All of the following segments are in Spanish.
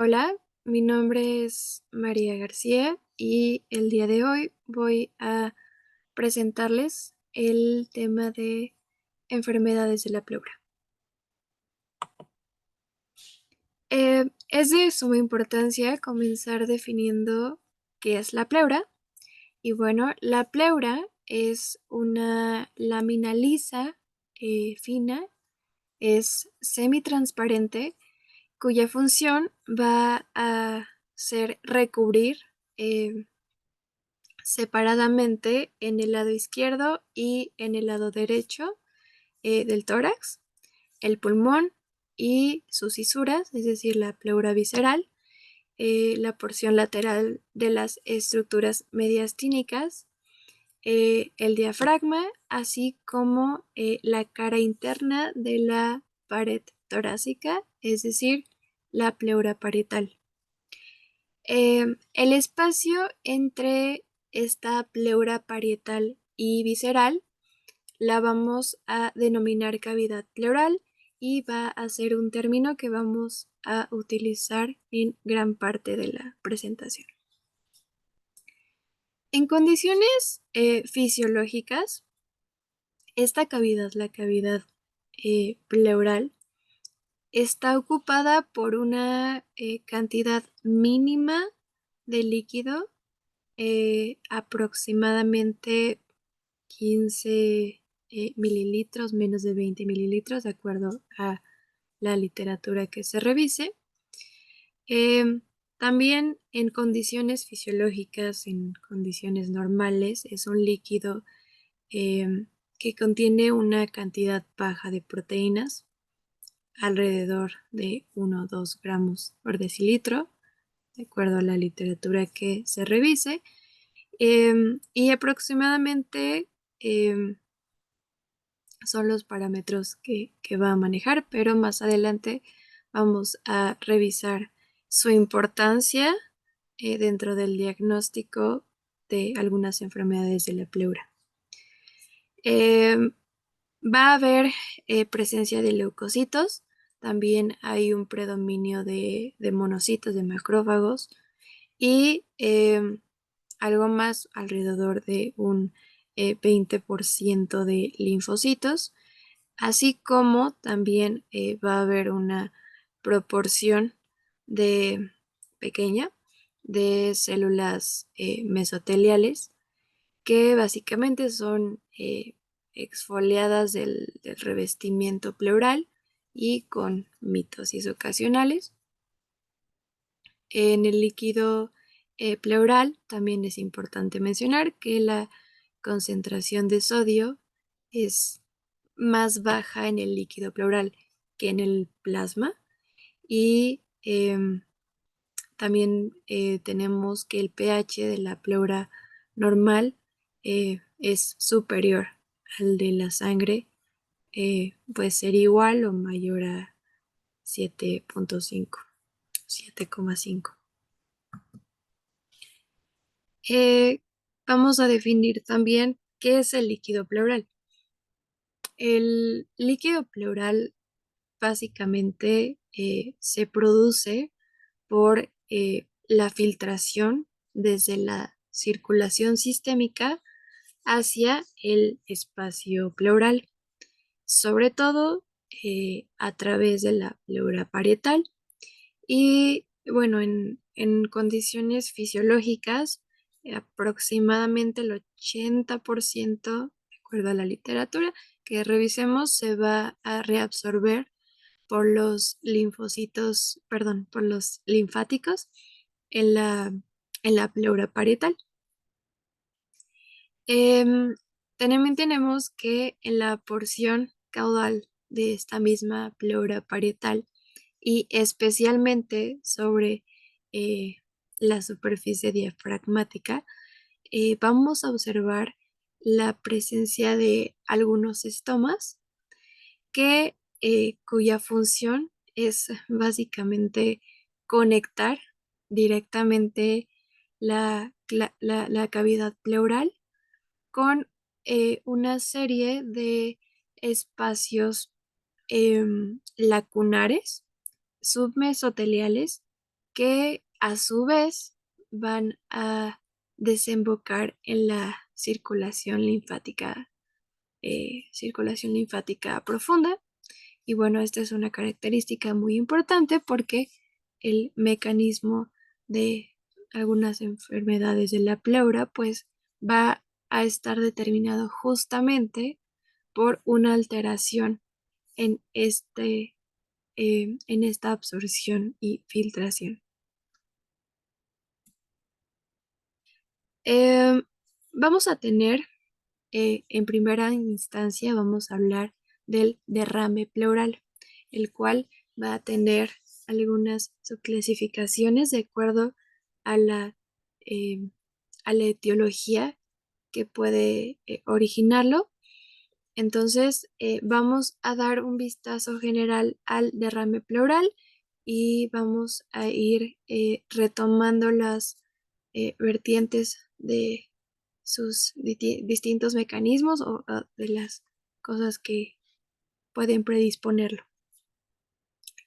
Hola, mi nombre es María García y el día de hoy voy a presentarles el tema de enfermedades de la pleura. Es de suma importancia comenzar definiendo qué es la pleura. Y bueno, la pleura es una lámina lisa, fina, es semitransparente, cuya función va a ser recubrir eh, separadamente en el lado izquierdo y en el lado derecho del tórax, el pulmón y sus fisuras, es decir, la pleura visceral, la porción lateral de las estructuras mediastínicas, el diafragma, así como la cara interna de la pared torácica, es decir, la pleura parietal. El espacio entre esta pleura parietal y visceral la vamos a denominar cavidad pleural y va a ser un término que vamos a utilizar en gran parte de la presentación. En condiciones fisiológicas, esta cavidad, la cavidad pleural, está ocupada por una cantidad mínima de líquido, aproximadamente 15 mililitros, menos de 20 mililitros, de acuerdo a la literatura que se revise. Em, También en condiciones fisiológicas, en condiciones normales, es un líquido em, que contiene una cantidad baja de proteínas, alrededor de 1 o 2 gramos por decilitro, de acuerdo a la literatura que se revise. Y aproximadamente em, son los parámetros que va a manejar, pero más adelante vamos a revisar su importancia dentro del diagnóstico de algunas enfermedades de la pleura. Em, Va a haber presencia de leucocitos, también hay un predominio de monocitos, de macrófagos, y algo más, alrededor de un 20% de linfocitos, así como también va a haber una proporción de pequeña de células mesoteliales, que básicamente son exfoliadas del revestimiento pleural y con mitosis ocasionales. En el líquido pleural también es importante mencionar que la concentración de sodio es más baja en el líquido pleural que en el plasma, y también tenemos que el pH de la pleura normal es superior al de la sangre, puede ser igual o mayor a 7.5, 7,5. Eh, Vamos a definir también qué es el líquido pleural. El líquido pleural básicamente se produce por la filtración desde la circulación sistémica hacia el espacio pleural, sobre todo a través de la pleura parietal. Y bueno, en condiciones fisiológicas, aproximadamente el 80%, de acuerdo a la literatura que revisemos, se va a reabsorber por los linfocitos, perdón, por los linfáticos en la pleura parietal. Em, También tenemos que en la porción caudal de esta misma pleura parietal, y especialmente sobre eh, la superficie diafragmática, vamos a observar la presencia de algunos estomas cuya función es básicamente conectar directamente la cavidad pleural con una serie de espacios lacunares submesoteliales que a su vez van a desembocar en la circulación linfática profunda. Y bueno, esta es una característica muy importante porque el mecanismo de algunas enfermedades de la pleura pues va a estar determinado justamente por una alteración en en esta absorción y filtración. Em, Vamos a tener, en primera instancia, vamos a hablar del derrame pleural, el cual va a tener algunas subclasificaciones de acuerdo a em, a la etiología que puede originarlo. Entonces, vamos a dar un vistazo general al derrame pleural y vamos a ir retomando las vertientes de sus distintos mecanismos o de las cosas que pueden predisponerlo.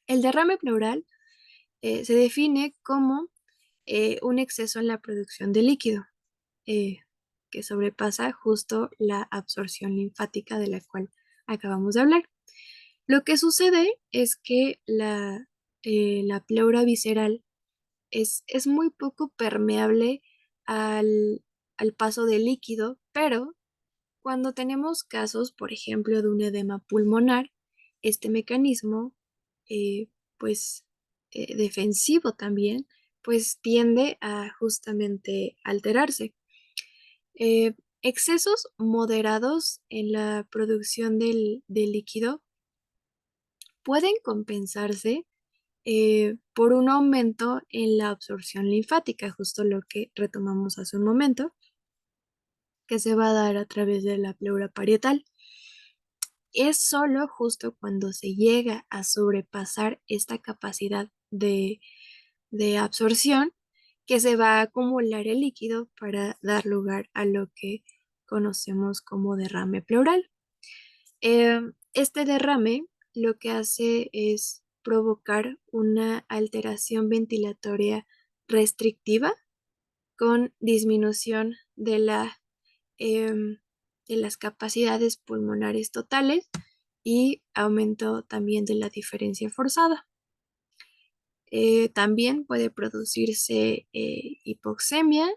El derrame pleural se define como un exceso en la producción de líquido eh, que sobrepasa justo la absorción linfática de la cual acabamos de hablar. Lo que sucede es que la pleura visceral es muy poco permeable al paso de líquido, pero cuando tenemos casos, por ejemplo, de un edema pulmonar, este mecanismo, eh, pues defensivo también, pues tiende a justamente alterarse. Excesos moderados en la producción del líquido pueden compensarse por un aumento en la absorción linfática, justo lo que retomamos hace un momento, que se va a dar a través de la pleura parietal. Es solo justo cuando se llega a sobrepasar esta capacidad de absorción que se va a acumular el líquido para dar lugar a lo que conocemos como derrame pleural. Este derrame lo que hace es provocar una alteración ventilatoria restrictiva con disminución em, de las capacidades pulmonares totales y aumento también de la diferencia forzada. También puede producirse hipoxemia,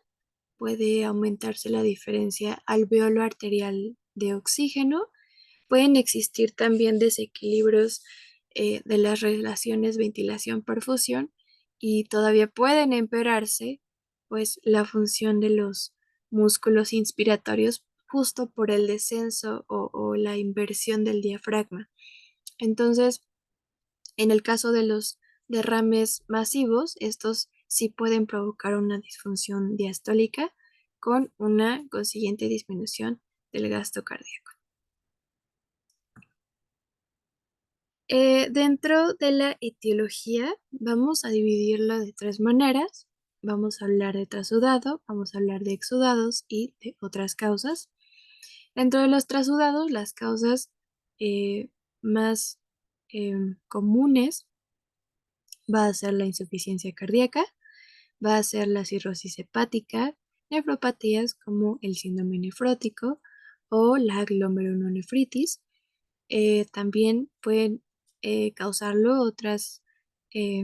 puede aumentarse la diferencia alveolo-arterial de oxígeno. Pueden existir también desequilibrios de las relaciones ventilación-perfusión y todavía pueden empeorarse pues la función de los músculos inspiratorios justo por el descenso o la inversión del diafragma. Entonces, en el caso de los derrames masivos, estos sí pueden provocar una disfunción diastólica con una consiguiente disminución del gasto cardíaco. Dentro de la etiología vamos a dividirlo de tres maneras. Vamos a hablar de trasudado, vamos a hablar de exudados y de otras causas. Dentro de los trasudados, las causas más comunes va a ser la insuficiencia cardíaca, va a ser la cirrosis hepática, nefropatías como el síndrome nefrótico o la glomerulonefritis. También pueden causarlo otras eh,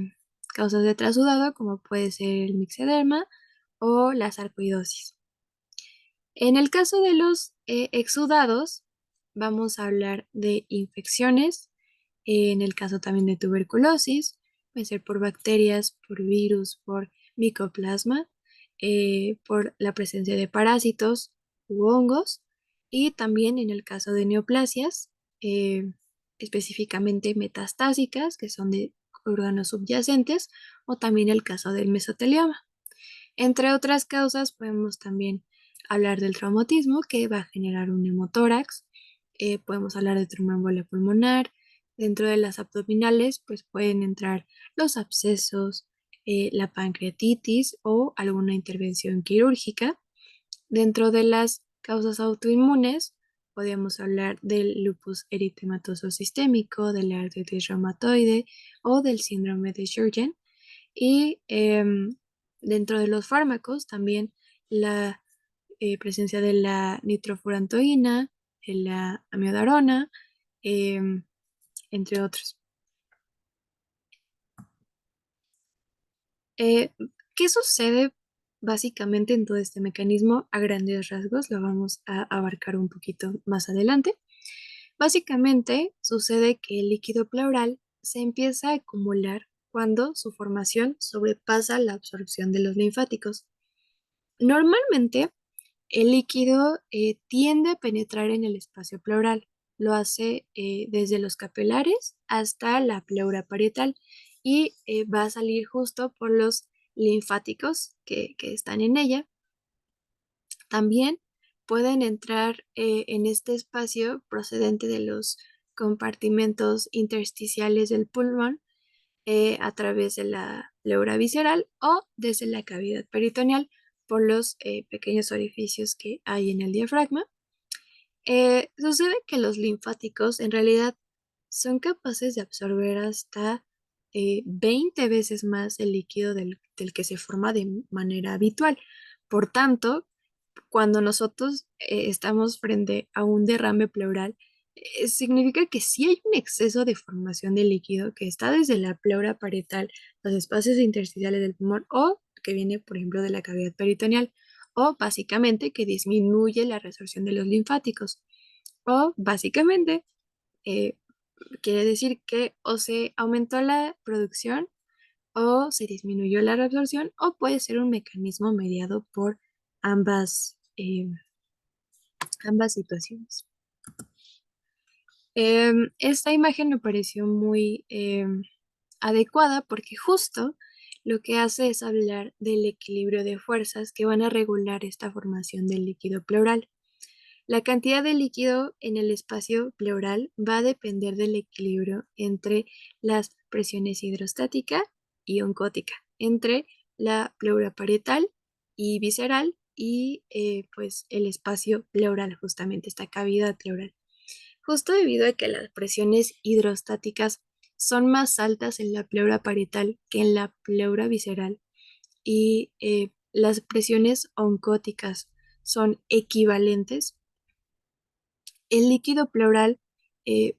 causas de trasudado, como puede ser el mixedema o la sarcoidosis. En el caso de los exudados, vamos a hablar de infecciones, en el caso también de tuberculosis, puede ser por bacterias, por virus, por micoplasma, por la presencia de parásitos u hongos, y también en el caso de neoplasias, eh, específicamente metastásicas, que son de órganos subyacentes, o también el caso del mesotelioma. Entre otras causas, podemos también hablar del traumatismo, que va a generar un hemotórax. Podemos hablar de tromboembolia pulmonar. Dentro de las abdominales, pues pueden entrar los abscesos, la pancreatitis o alguna intervención quirúrgica. Dentro de las causas autoinmunes, podemos hablar del lupus eritematoso sistémico, de la artritis reumatoide o del síndrome de Sjögren. Y dentro de los fármacos también la presencia de la nitrofurantoína, de la amiodarona, em, entre otros. Eh, ¿Qué sucede básicamente en todo este mecanismo? A grandes rasgos lo vamos a abarcar un poquito más adelante. Básicamente sucede que el líquido pleural se empieza a acumular cuando su formación sobrepasa la absorción de los linfáticos. Normalmente, el líquido tiende a penetrar en el espacio pleural. Lo hace desde los capilares hasta la pleura parietal y va a salir justo por los linfáticos que están en ella. También pueden entrar en este espacio procedente de los compartimentos intersticiales del pulmón a través de la pleura visceral o desde la cavidad peritoneal por los pequeños orificios que hay en el diafragma. Sucede que los linfáticos en realidad son capaces de absorber hasta 20 veces más el líquido del que se forma de manera habitual. Por tanto, cuando nosotros estamos frente a un derrame pleural, significa que sí hay un exceso de formación de líquido que está desde la pleura parietal, los espacios intersticiales del pulmón o que viene, por ejemplo, de la cavidad peritoneal o básicamente que disminuye la resorción de los linfáticos o básicamente eh, quiere decir que o se aumentó la producción o se disminuyó la reabsorción o puede ser un mecanismo mediado por ambas situaciones. Esta imagen me pareció muy adecuada porque justo lo que hace es hablar del equilibrio de fuerzas que van a regular esta formación del líquido pleural. La cantidad de líquido en el espacio pleural va a depender del equilibrio entre las presiones hidrostática y oncótica, entre la pleura parietal y visceral y pues el espacio pleural, justamente esta cavidad pleural. Justo debido a que las presiones hidrostáticas son más altas en la pleura parietal que en la pleura visceral y las presiones oncóticas son equivalentes, el líquido pleural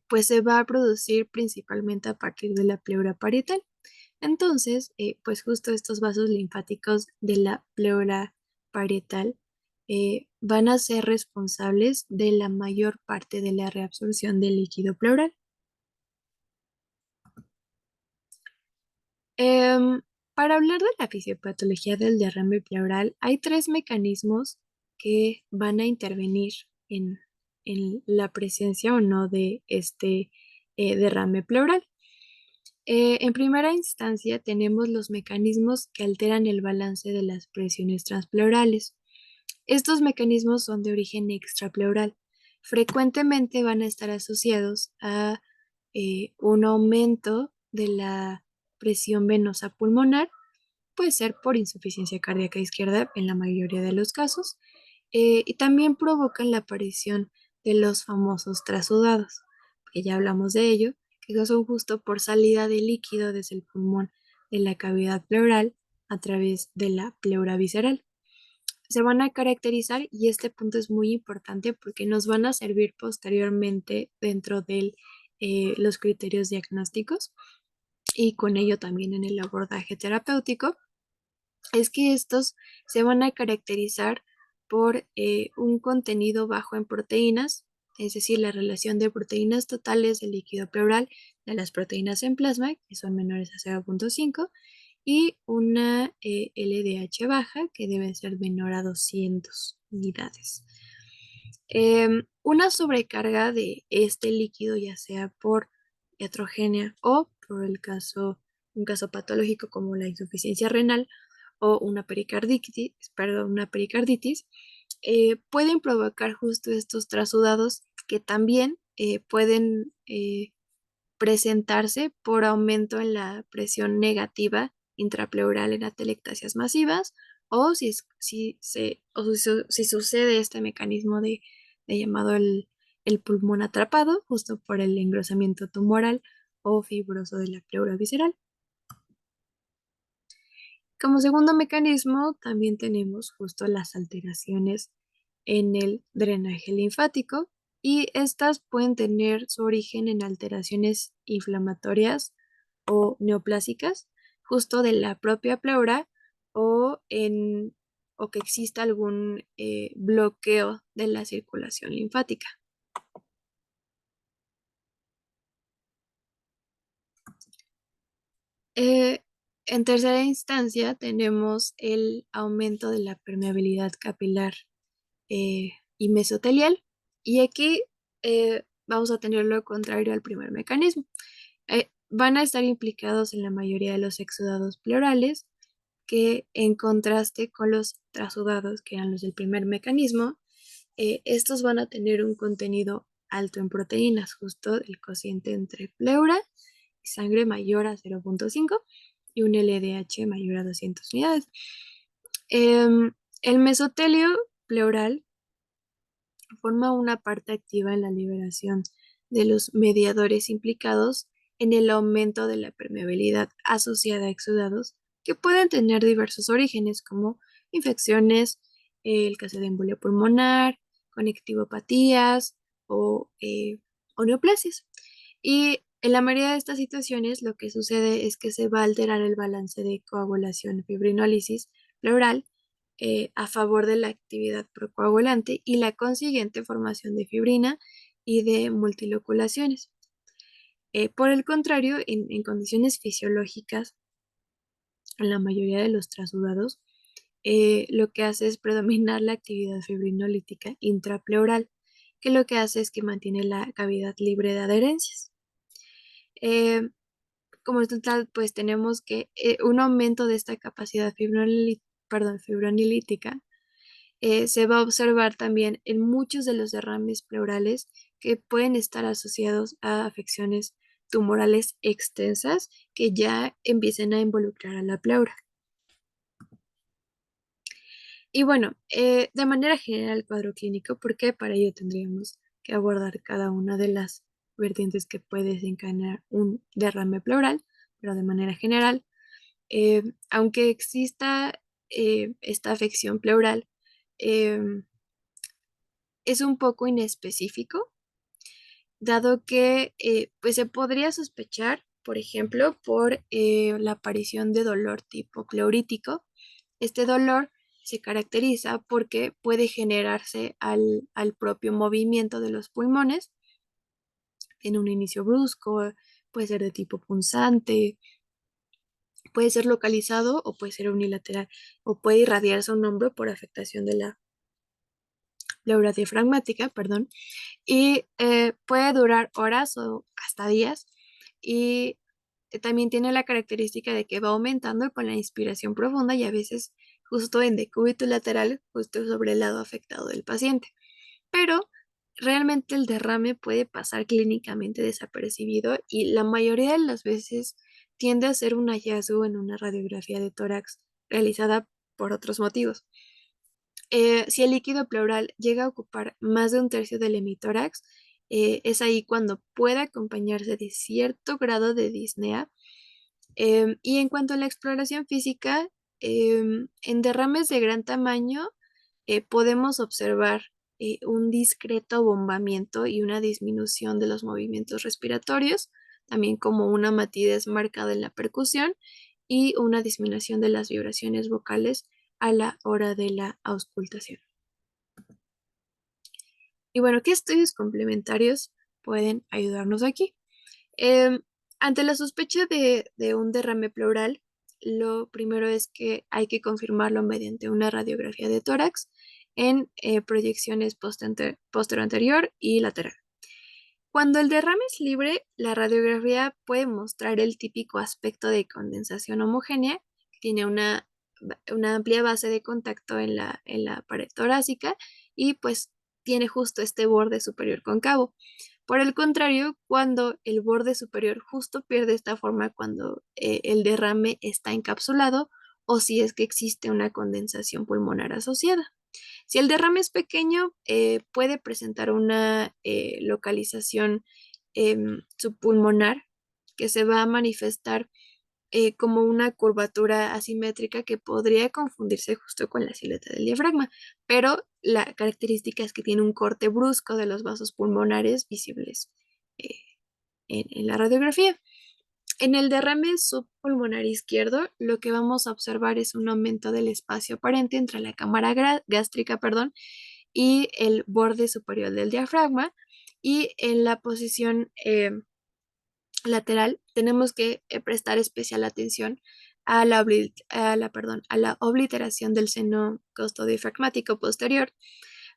pues se va a producir principalmente a partir de la pleura parietal. Entonces, pues justo estos vasos linfáticos de la pleura parietal van a ser responsables de la mayor parte de la reabsorción del líquido pleural. Em, para hablar de la fisiopatología del derrame pleural, hay tres mecanismos que van a intervenir en la presencia o no de este derrame pleural. En primera instancia, tenemos los mecanismos que alteran el balance de las presiones transpleurales. Estos mecanismos son de origen extrapleural. Frecuentemente van a estar asociados a un aumento de la presión venosa pulmonar, puede ser por insuficiencia cardíaca izquierda en la mayoría de los casos, y también provocan la aparición de los famosos trasudados, que ya hablamos de ello, que son justo por salida de líquido desde el pulmón de la cavidad pleural a través de la pleura visceral. Se van a caracterizar, y este punto es muy importante porque nos van a servir posteriormente dentro de los criterios diagnósticos y con ello también en el abordaje terapéutico, es que estos se van a caracterizar por un contenido bajo en proteínas, es decir, la relación de proteínas totales del líquido pleural de las proteínas en plasma, que son menores a 0,5, y una LDH baja, que debe ser menor a 200 unidades. Una sobrecarga de este líquido, ya sea por iatrogenia o por un caso patológico como la insuficiencia renal o una pericarditis, pueden provocar justo estos trasudados que también pueden presentarse por aumento en la presión negativa intrapleural en atelectasias masivas o si sucede este mecanismo de llamado el pulmón atrapado, justo por el engrosamiento tumoral o fibroso de la pleura visceral. Como segundo mecanismo, también tenemos justo las alteraciones en el drenaje linfático y estas pueden tener su origen en alteraciones inflamatorias o neoplásicas, justo de la propia pleura o en o que exista algún bloqueo de la circulación linfática. Eh, en tercera instancia tenemos el aumento de la permeabilidad capilar y mesotelial. Y aquí vamos a tener lo contrario al primer mecanismo. Van a estar implicados en la mayoría de los exudados pleurales, que en contraste con los trasudados, que eran los del primer mecanismo, estos van a tener un contenido alto en proteínas, justo el cociente entre pleura y sangre mayor a 0,5 y un LDH mayor a 200 unidades. El mesotelio pleural forma una parte activa en la liberación de los mediadores implicados en el aumento de la permeabilidad asociada a exudados que pueden tener diversos orígenes como infecciones, el caso de embolia pulmonar, conectivopatías o neoplasias. Y en la mayoría de estas situaciones lo que sucede es que se va a alterar el balance de coagulación fibrinólisis pleural a favor de la actividad procoagulante y la consiguiente formación de fibrina y de multiloculaciones. Por el contrario, en condiciones fisiológicas, en la mayoría de los trasudados, lo que hace es predominar la actividad fibrinolítica intrapleural, que lo que hace es que mantiene la cavidad libre de adherencias. Eh, Como resultado, pues tenemos que un aumento de esta capacidad fibrinolítica se va a observar también en muchos de los derrames pleurales que pueden estar asociados a afecciones tumorales extensas que ya empiecen a involucrar a la pleura. Y bueno, de manera general el cuadro clínico, porque para ello tendríamos que abordar cada una de las vertientes que puede desencadenar un derrame pleural, pero de manera general, aunque exista esta afección pleural, em, es un poco inespecífico, dado que pues se podría sospechar, por ejemplo, por la aparición de dolor tipo pleurítico. Este dolor se caracteriza porque puede generarse al propio movimiento de los pulmones. Tiene un inicio brusco, puede ser de tipo punzante, puede ser localizado o puede ser unilateral, o puede irradiarse a un hombro por afectación de la pleura diafragmática, perdón, y puede durar horas o hasta días y también tiene la característica de que va aumentando con la inspiración profunda y a veces justo en decúbito lateral, justo sobre el lado afectado del paciente. Pero realmente el derrame puede pasar clínicamente desapercibido y la mayoría de las veces tiende a ser un hallazgo en una radiografía de tórax realizada por otros motivos. Si el líquido pleural llega a ocupar más de un tercio del hemitórax, es ahí cuando puede acompañarse de cierto grado de disnea. Y en cuanto a la exploración física, en derrames de gran tamaño podemos observar un discreto bombamiento y una disminución de los movimientos respiratorios, también como una matidez marcada en la percusión y una disminución de las vibraciones vocales a la hora de la auscultación. Y bueno, ¿qué estudios complementarios pueden ayudarnos aquí? Em, Ante la sospecha de un derrame pleural, lo primero es que hay que confirmarlo mediante una radiografía de tórax en proyecciones posterior y lateral. Cuando el derrame es libre, la radiografía puede mostrar el típico aspecto de condensación homogénea, que tiene una amplia base de contacto en la pared torácica y pues tiene justo este borde superior cóncavo. Por el contrario, cuando el borde superior justo pierde esta forma cuando el derrame está encapsulado o si es que existe una condensación pulmonar asociada. Si el derrame es pequeño, puede presentar una localización subpulmonar que se va a manifestar como una curvatura asimétrica que podría confundirse justo con la silueta del diafragma, pero la característica es que tiene un corte brusco de los vasos pulmonares visibles eh, en la radiografía. En el derrame subpulmonar izquierdo, lo que vamos a observar es un aumento del espacio aparente entre la cámara gástrica, perdón, y el borde superior del diafragma. Y en la posición lateral tenemos que prestar especial atención a la obliteración del seno costodiafragmático posterior,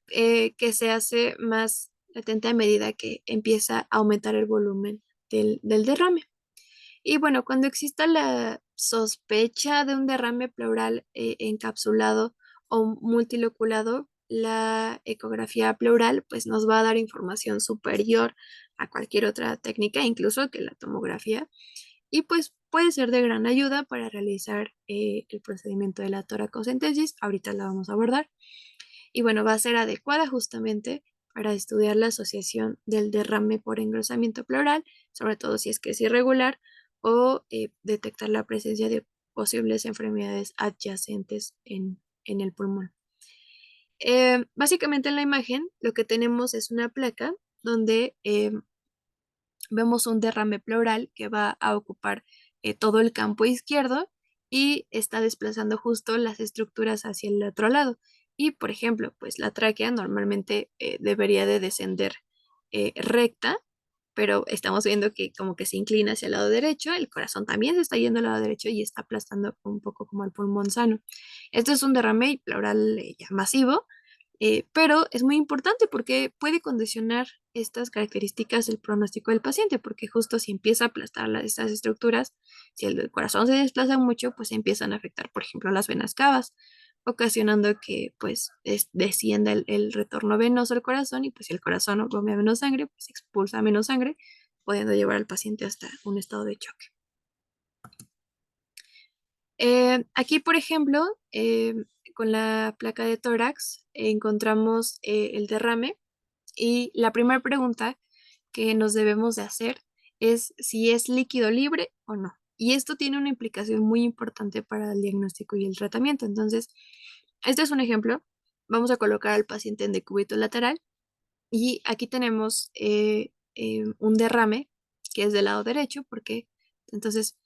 que se hace más latente a medida que empieza a aumentar el volumen del derrame. Y bueno, cuando exista la sospecha de un derrame pleural encapsulado o multiloculado, la ecografía pleural pues nos va a dar información superior a cualquier otra técnica, incluso que la tomografía, y pues puede ser de gran ayuda para realizar el procedimiento de la toracocentesis. Ahorita la vamos a abordar. Y bueno, va a ser adecuada justamente para estudiar la asociación del derrame por engrosamiento pleural, sobre todo si es que es irregular, o detectar la presencia de posibles enfermedades adyacentes en el pulmón. Básicamente en la imagen lo que tenemos es una placa donde vemos un derrame pleural que va a ocupar todo el campo izquierdo y está desplazando justo las estructuras hacia el otro lado. Y, por ejemplo, pues la tráquea normalmente debería de descender recta, pero estamos viendo que como que se inclina hacia el lado derecho, el corazón también se está yendo al lado derecho y está aplastando un poco como el pulmón sano. Esto es un derrame pleural ya masivo, pero es muy importante porque puede condicionar estas características del pronóstico del paciente, porque justo si empieza a aplastar estas estructuras, si el corazón se desplaza mucho, pues empiezan a afectar, por ejemplo, las venas cavas, ocasionando que pues descienda el retorno venoso al corazón y pues si el corazón bombea menos sangre, pues expulsa menos sangre, pudiendo llevar al paciente hasta un estado de choque. Aquí, por ejemplo, con la placa de tórax encontramos el derrame y la primera pregunta que nos debemos de hacer es si es líquido libre o no. Y esto tiene una implicación muy importante para el diagnóstico y el tratamiento. Entonces, este es un ejemplo. Vamos a colocar al paciente en decúbito lateral y aquí tenemos un derrame que es del lado derecho, porque entonces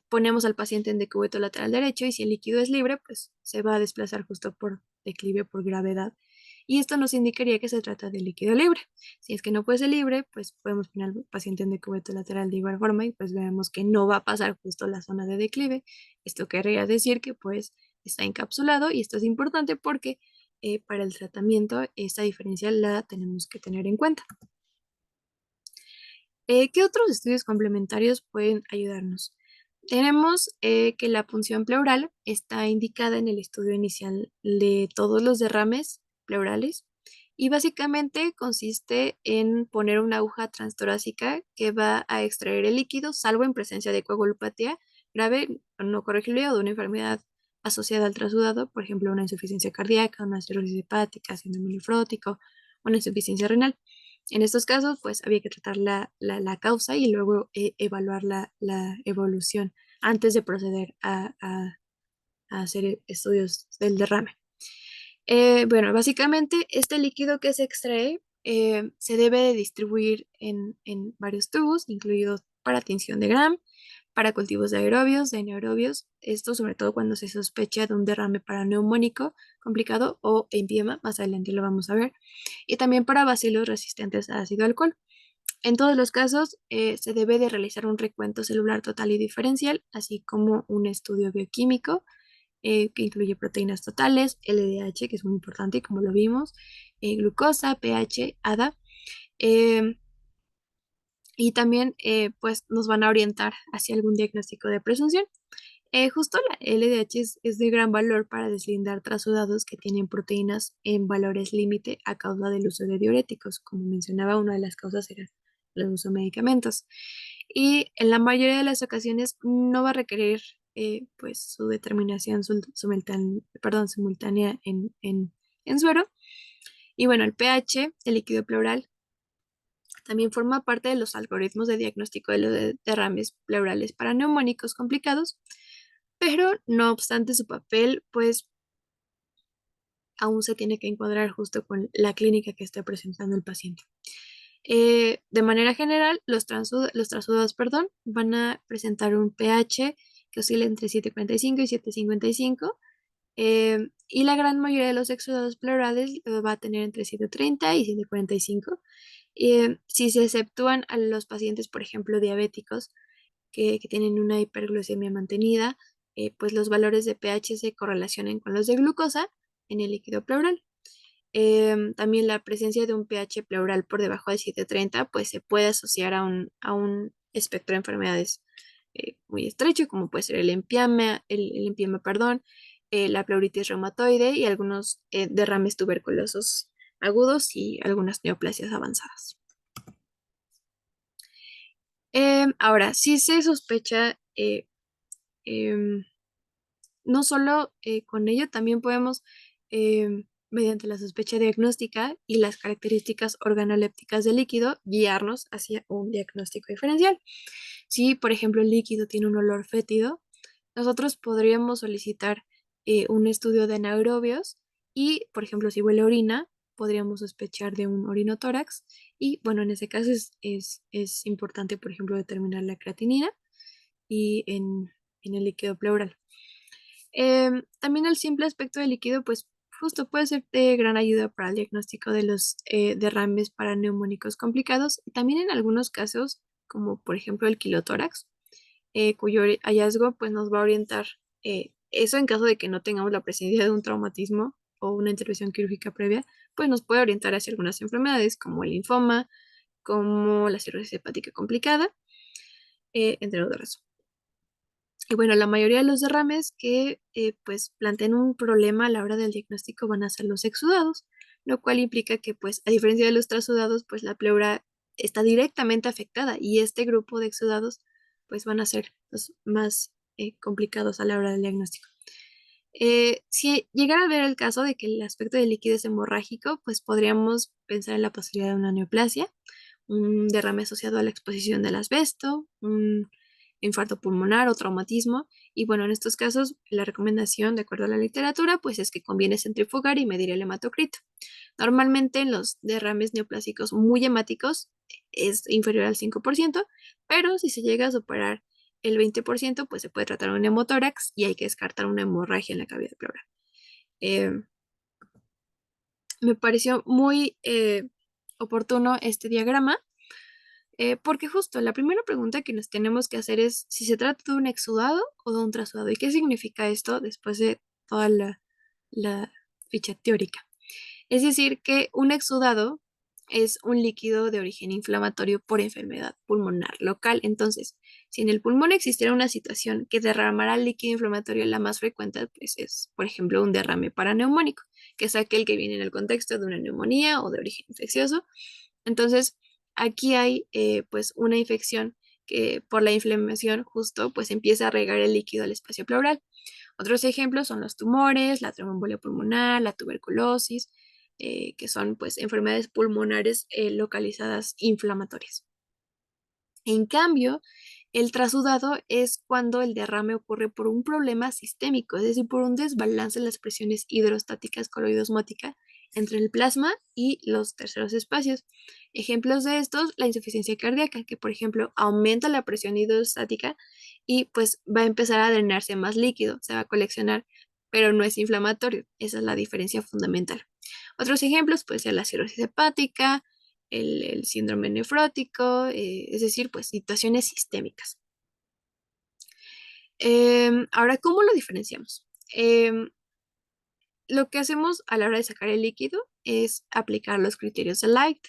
ponemos al paciente en decúbito lateral derecho y si el líquido es libre, pues se va a desplazar justo por declive, por gravedad. Y esto nos indicaría que se trata de líquido libre. Si es que no puede ser libre, pues podemos poner al paciente en decúbito lateral de igual forma y pues vemos que no va a pasar justo la zona de declive. Esto querría decir que pues está encapsulado y esto es importante porque para el tratamiento esta diferencia la tenemos que tener en cuenta. ¿Qué otros estudios complementarios pueden ayudarnos? Tenemos que la punción pleural está indicada en el estudio inicial de todos los derrames pleurales y básicamente consiste en poner una aguja transtorácica que va a extraer el líquido, salvo en presencia de coagulopatía grave no corregible o de una enfermedad asociada al trasudado, por ejemplo, una insuficiencia cardíaca, una cirrosis hepática, síndrome nefrótico, una insuficiencia renal. En estos casos, pues había que tratar la causa y luego evaluar la evolución antes de proceder a hacer estudios del derrame. Bueno, básicamente este líquido que se extrae se debe de distribuir en varios tubos, incluidos para tinción de Gram, para cultivos de aerobios, de anaerobios, esto sobre todo cuando se sospecha de un derrame paraneumónico complicado o empiema, más adelante lo vamos a ver, y también para bacilos resistentes a ácido alcohol. En todos los casos, se debe de realizar un recuento celular total y diferencial, así como un estudio bioquímico que incluye proteínas totales, LDH, que es muy importante, como lo vimos, glucosa, pH, ADA, eh, y también pues nos van a orientar hacia algún diagnóstico de presunción. Justo la LDH es de gran valor para deslindar trasudados que tienen proteínas en valores límite a causa del uso de diuréticos. Como mencionaba, una de las causas era el uso de medicamentos. Y en la mayoría de las ocasiones no va a requerir pues su determinación simultánea en suero. Y bueno, el pH del líquido pleural también forma parte de los algoritmos de diagnóstico de los derrames pleurales paraneumónicos complicados, pero no obstante su papel, pues aún se tiene que encuadrar justo con la clínica que esté presentando el paciente. De manera general, los trasudados, perdón, van a presentar un pH que oscila entre 7,45 y 7,55, y la gran mayoría de los exudados pleurales va a tener entre 7,30 y 7,45. Si se exceptúan a los pacientes, por ejemplo, diabéticos, que tienen una hiperglucemia mantenida, pues los valores de pH se correlacionan con los de glucosa en el líquido pleural. También la presencia de un pH pleural por debajo de 7,30 pues se puede asociar a un espectro de enfermedades muy estrecho, como puede ser el empiema, perdón, la pleuritis reumatoide y algunos derrames tuberculosos agudos y algunas neoplasias avanzadas. Ahora, si se sospecha, em, no solo con ello, también podemos, mediante la sospecha diagnóstica y las características organolépticas del líquido, guiarnos hacia un diagnóstico diferencial. Si, por ejemplo, el líquido tiene un olor fétido, nosotros podríamos solicitar un estudio de anaerobios y, por ejemplo, si huele a orina, podríamos sospechar de un orinotórax y, bueno, en ese caso es importante, por ejemplo, determinar la creatinina y en el líquido pleural. También el simple aspecto del líquido, pues justo puede ser de gran ayuda para el diagnóstico de los derrames paraneumónicos complicados y también en algunos casos, como por ejemplo el quilotórax, cuyo hallazgo pues nos va a orientar, eso en caso de que no tengamos la presencia de un traumatismo o una intervención quirúrgica previa, pues nos puede orientar hacia algunas enfermedades como el linfoma, como la cirrosis hepática complicada, entre otras. Y bueno, la mayoría de los derrames que pues plantean un problema a la hora del diagnóstico van a ser los exudados, lo cual implica que pues a diferencia de los trasudados, pues la pleura está directamente afectada y este grupo de exudados pues van a ser los más complicados a la hora del diagnóstico. Si llegara a ver el caso de que el aspecto del líquido es hemorrágico, pues podríamos pensar en la posibilidad de una neoplasia, un derrame asociado a la exposición del asbesto, un infarto pulmonar o traumatismo. Y bueno, en estos casos, la recomendación, de acuerdo a la literatura, pues es que conviene centrifugar y medir el hematocrito. Normalmente en los derrames neoplásicos muy hemáticos es inferior al 5%, pero si se llega a superar el 20%, pues se puede tratar un hemotórax y hay que descartar una hemorragia en la cavidad pleural. Eh, Me pareció muy oportuno este diagrama, porque justo la primera pregunta que nos tenemos que hacer es si se trata de un exudado o de un trasudado. ¿Y qué significa esto después de toda la ficha teórica? Es decir, que un exudado es un líquido de origen inflamatorio por enfermedad pulmonar local. Entonces, si en el pulmón existiera una situación que derramara líquido inflamatorio, la más frecuente pues es, por ejemplo, un derrame paraneumónico, que es aquel que viene en el contexto de una neumonía o de origen infeccioso. Entonces, aquí hay pues una infección que por la inflamación justo pues empieza a regar el líquido al espacio pleural. Otros ejemplos son los tumores, la tromboembolia pulmonar, la tuberculosis, que son pues enfermedades pulmonares localizadas inflamatorias. En cambio, el trasudado es cuando el derrame ocurre por un problema sistémico, es decir, por un desbalance en las presiones hidrostáticas coloidosmótica entre el plasma y los terceros espacios. Ejemplos de estos, la insuficiencia cardíaca, que por ejemplo aumenta la presión hidrostática y pues va a empezar a drenarse más líquido, se va a coleccionar, pero no es inflamatorio. Esa es la diferencia fundamental. Otros ejemplos puede ser la cirrosis hepática, el síndrome nefrótico, es decir, pues situaciones sistémicas. Ahora, ¿cómo lo diferenciamos? Lo que hacemos a la hora de sacar el líquido es aplicar los criterios de Light.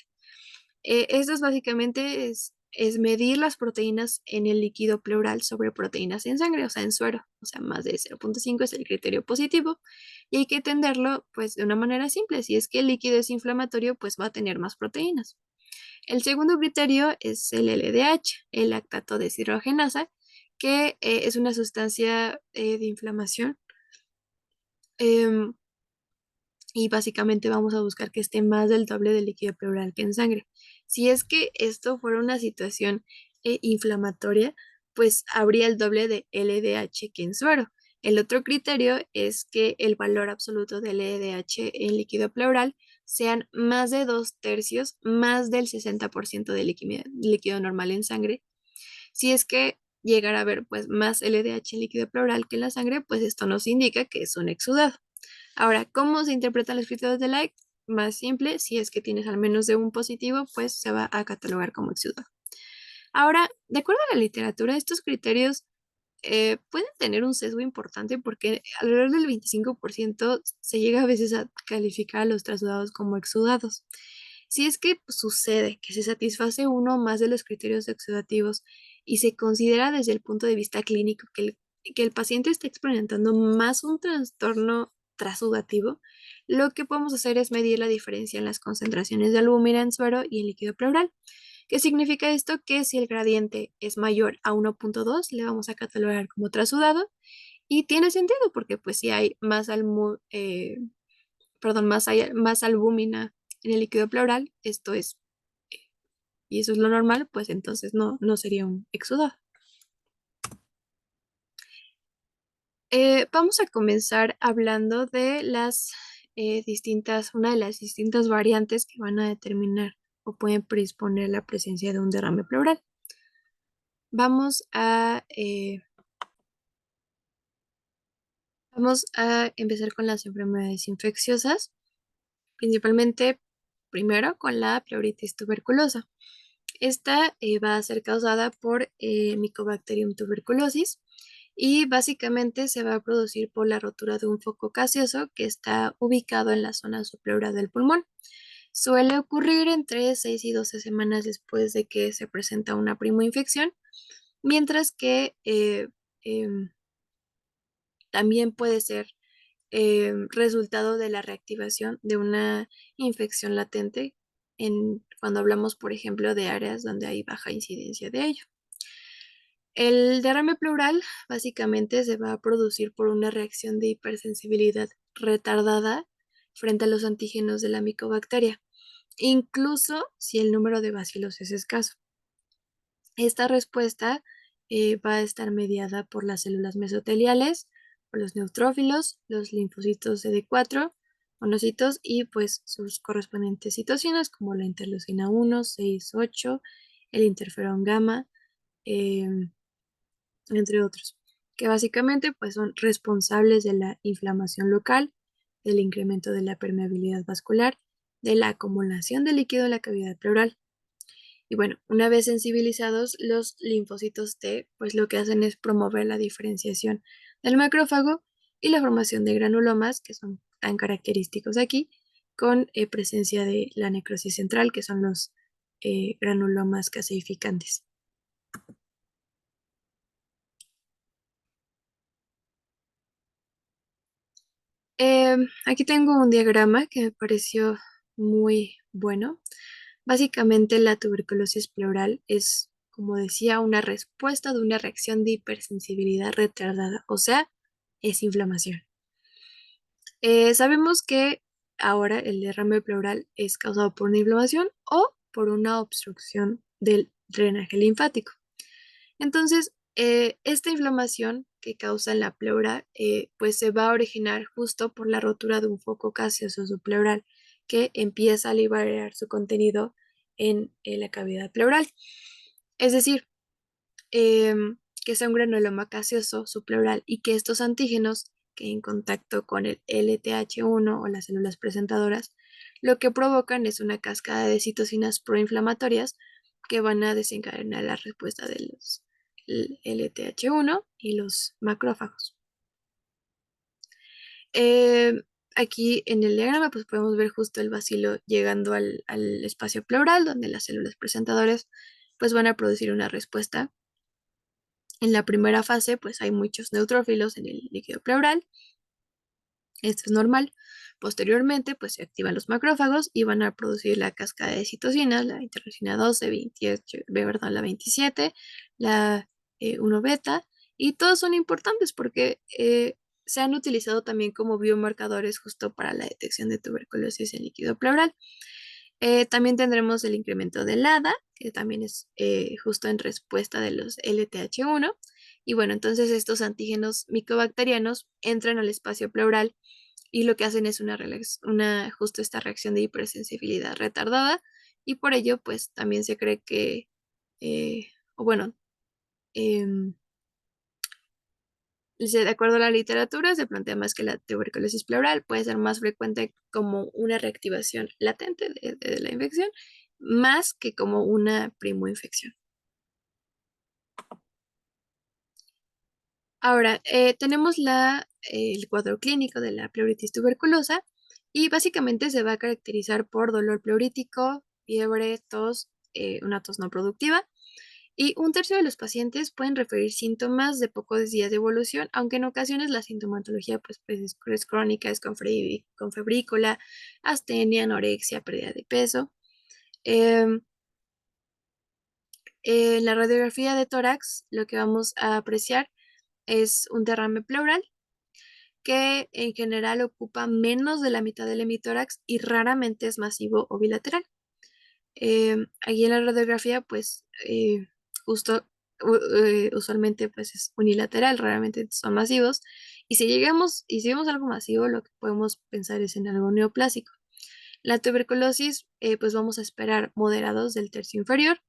Esto es básicamente es medir las proteínas en el líquido pleural sobre proteínas en sangre, o sea, en suero, o sea, más de 0,5 es el criterio positivo y hay que entenderlo pues de una manera simple. Si es que el líquido es inflamatorio, pues va a tener más proteínas. El segundo criterio es el LDH, el lactato deshidrogenasa, que es una sustancia de inflamación. em, y básicamente vamos a buscar que esté más del doble del líquido pleural que en sangre. Si es que esto fuera una situación inflamatoria, pues habría el doble de LDH que en suero. El otro criterio es que el valor absoluto del LDH en líquido pleural sean más de 2/3, más del 60% de líquido normal en sangre. Si es que llegara a haber pues más LDH en líquido pleural que en la sangre, pues esto nos indica que es un exudado. Ahora, ¿cómo se interpretan los criterios de Light? Más simple, si es que tienes al menos de un positivo, pues se va a catalogar como exudado. Ahora, de acuerdo a la literatura, estos criterios pueden tener un sesgo importante porque alrededor del 25% se llega a veces a calificar a los trasudados como exudados. Si es que sucede que se satisface uno más de los criterios exudativos y se considera desde el punto de vista clínico que el paciente está experimentando más un trastorno trasudativo, lo que podemos hacer es medir la diferencia en las concentraciones de albúmina en suero y en líquido pleural. ¿Qué significa esto? Que si el gradiente es mayor a 1.2, le vamos a catalogar como trasudado y tiene sentido porque pues si hay más albúmina en el líquido pleural, esto es, y eso es lo normal, pues entonces no sería un exudado. Vamos a comenzar hablando de una de las distintas variantes que van a determinar o pueden predisponer la presencia de un derrame pleural. Vamos a empezar con las enfermedades infecciosas, principalmente primero con la pleuritis tuberculosa. Esta va a ser causada por Mycobacterium tuberculosis y básicamente se va a producir por la rotura de un foco gaseoso que está ubicado en la zona subpleural del pulmón. Suele ocurrir entre 6 y 12 semanas después de que se presenta una primoinfección, mientras que em, también puede ser resultado de la reactivación de una infección latente cuando hablamos, por ejemplo, de áreas donde hay baja incidencia de ello. El derrame pleural básicamente se va a producir por una reacción de hipersensibilidad retardada frente a los antígenos de la micobacteria, incluso si el número de bacilos es escaso. Esta respuesta va a estar mediada por las células mesoteliales, por los neutrófilos, los linfocitos CD4, monocitos y pues sus correspondientes citocinas como la interleucina 1, 6, 8, el interferón gamma, em, entre otros, que básicamente pues son responsables de la inflamación local, del incremento de la permeabilidad vascular, de la acumulación de líquido en la cavidad pleural. Y bueno, una vez sensibilizados, los linfocitos T, pues lo que hacen es promover la diferenciación del macrófago y la formación de granulomas, que son tan característicos aquí, con presencia de la necrosis central, que son los granulomas caseificantes. Aquí tengo un diagrama que me pareció muy bueno. Básicamente la tuberculosis pleural es, como decía, una respuesta de una reacción de hipersensibilidad retardada, o sea, es inflamación. Sabemos que ahora el derrame pleural es causado por una inflamación o por una obstrucción del drenaje linfático. Entonces, esta inflamación que causa en la pleura, pues se va a originar justo por la rotura de un foco gaseoso subpleural que empieza a liberar su contenido en la cavidad pleural. Es decir, que sea un granuloma gaseoso subpleural y que estos antígenos que en contacto con el LTH1 o las células presentadoras, lo que provocan es una cascada de citocinas proinflamatorias que van a desencadenar la respuesta de los LTH1 y los macrófagos. Eh, Aquí en el diagrama pues podemos ver justo el bacilo llegando al espacio pleural donde las células presentadoras pues van a producir una respuesta. En la primera fase pues hay muchos neutrófilos en el líquido pleural, esto es normal. Posteriormente pues se activan los macrófagos y van a producir la cascada de citocinas, la interleucina 12, 28, perdón, la 27, la 1 beta, y todos son importantes porque se han utilizado también como biomarcadores justo para la detección de tuberculosis en líquido pleural. También tendremos el incremento del ADA, que también es justo en respuesta de los LTH1. Y bueno, entonces estos antígenos micobacterianos entran al espacio pleural y lo que hacen es justo esta reacción de hipersensibilidad retardada y por ello pues también se cree que, o bueno, em, de acuerdo a la literatura, se plantea más que la tuberculosis pleural puede ser más frecuente como una reactivación latente de la infección, más que como una primoinfección. Ahora, tenemos el cuadro clínico de la pleuritis tuberculosa y básicamente se va a caracterizar por dolor pleurítico, fiebre, tos, una tos no productiva. Y un tercio de los pacientes pueden referir síntomas de pocos días de evolución, aunque en ocasiones la sintomatología pues es crónica, es con febrícula, astenia, anorexia, pérdida de peso. Em, en la radiografía de tórax, lo que vamos a apreciar es un derrame pleural que en general ocupa menos de la mitad del hemitórax y raramente es masivo o bilateral. Aquí en la radiografía, pues, justo, usualmente, pues, es unilateral, raramente son masivos. Y si vemos algo masivo, lo que podemos pensar es en algo neoplásico. La tuberculosis, pues, vamos a esperar moderados del tercio inferior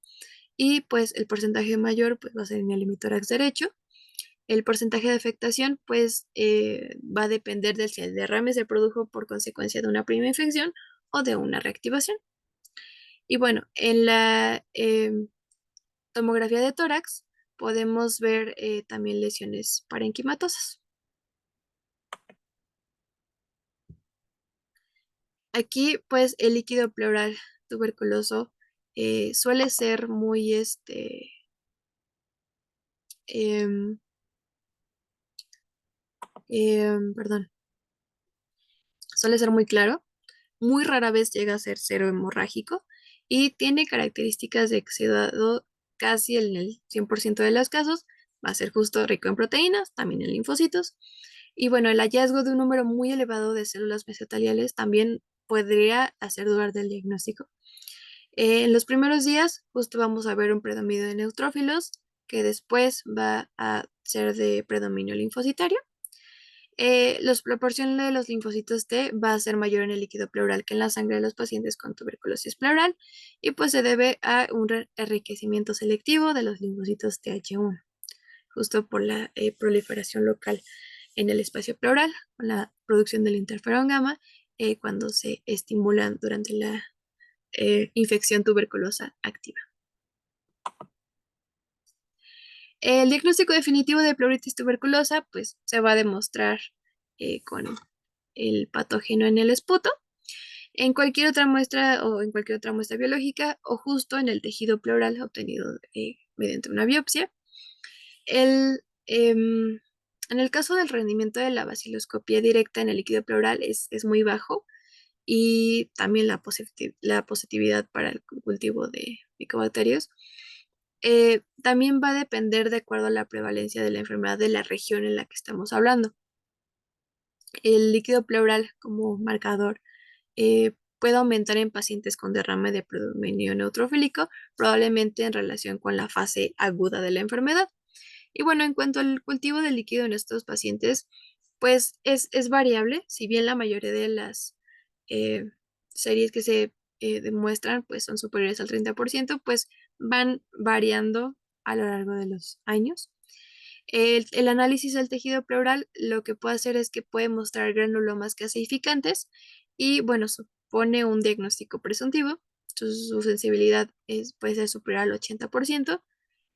y, pues, el porcentaje mayor, pues, va a ser en el hemitórax derecho. El porcentaje de afectación, pues, va a depender de si el derrame se produjo por consecuencia de una prima infección o de una reactivación. Y bueno, en la tomografía de tórax podemos ver también lesiones parenquimatosas. Aquí, pues, el líquido pleural tuberculoso suele ser muy, em, perdón, suele ser muy claro. Muy rara vez llega a ser cero hemorrágico y tiene características de exudado casi en el 100% de los casos. Va a ser justo rico en proteínas, también en linfocitos. Y bueno, el hallazgo de un número muy elevado de células mesoteliales también podría hacer dudar del diagnóstico. En los primeros días, justo vamos a ver un predominio de neutrófilos que después va a ser de predominio linfocitario. La proporción de los linfocitos T va a ser mayor en el líquido pleural que en la sangre de los pacientes con tuberculosis pleural y pues se debe a un enriquecimiento selectivo de los linfocitos TH1, justo por la proliferación local en el espacio pleural, con la producción del interferón gamma cuando se estimulan durante la infección tuberculosa activa. El diagnóstico definitivo de pleuritis tuberculosa pues se va a demostrar con el patógeno en el esputo, en cualquier otra muestra o en cualquier otra muestra biológica o justo en el tejido pleural obtenido mediante una biopsia. El, em, en el caso del rendimiento de la vaciloscopía directa en el líquido pleural es muy bajo y también la positividad para el cultivo de micobacterios. También va a depender de acuerdo a la prevalencia de la enfermedad de la región en la que estamos hablando. El líquido pleural como marcador puede aumentar en pacientes con derrame de predominio neutrofílico, probablemente en relación con la fase aguda de la enfermedad. Y bueno, en cuanto al cultivo de líquido en estos pacientes, pues es variable, si bien la mayoría de las eh, series que se demuestran pues son superiores al 30%, pues van variando a lo largo de los años. El análisis del tejido pleural lo que puede hacer es que puede mostrar granulomas gasificantes y bueno, supone un diagnóstico presuntivo. Su sensibilidad puede ser superior al 80%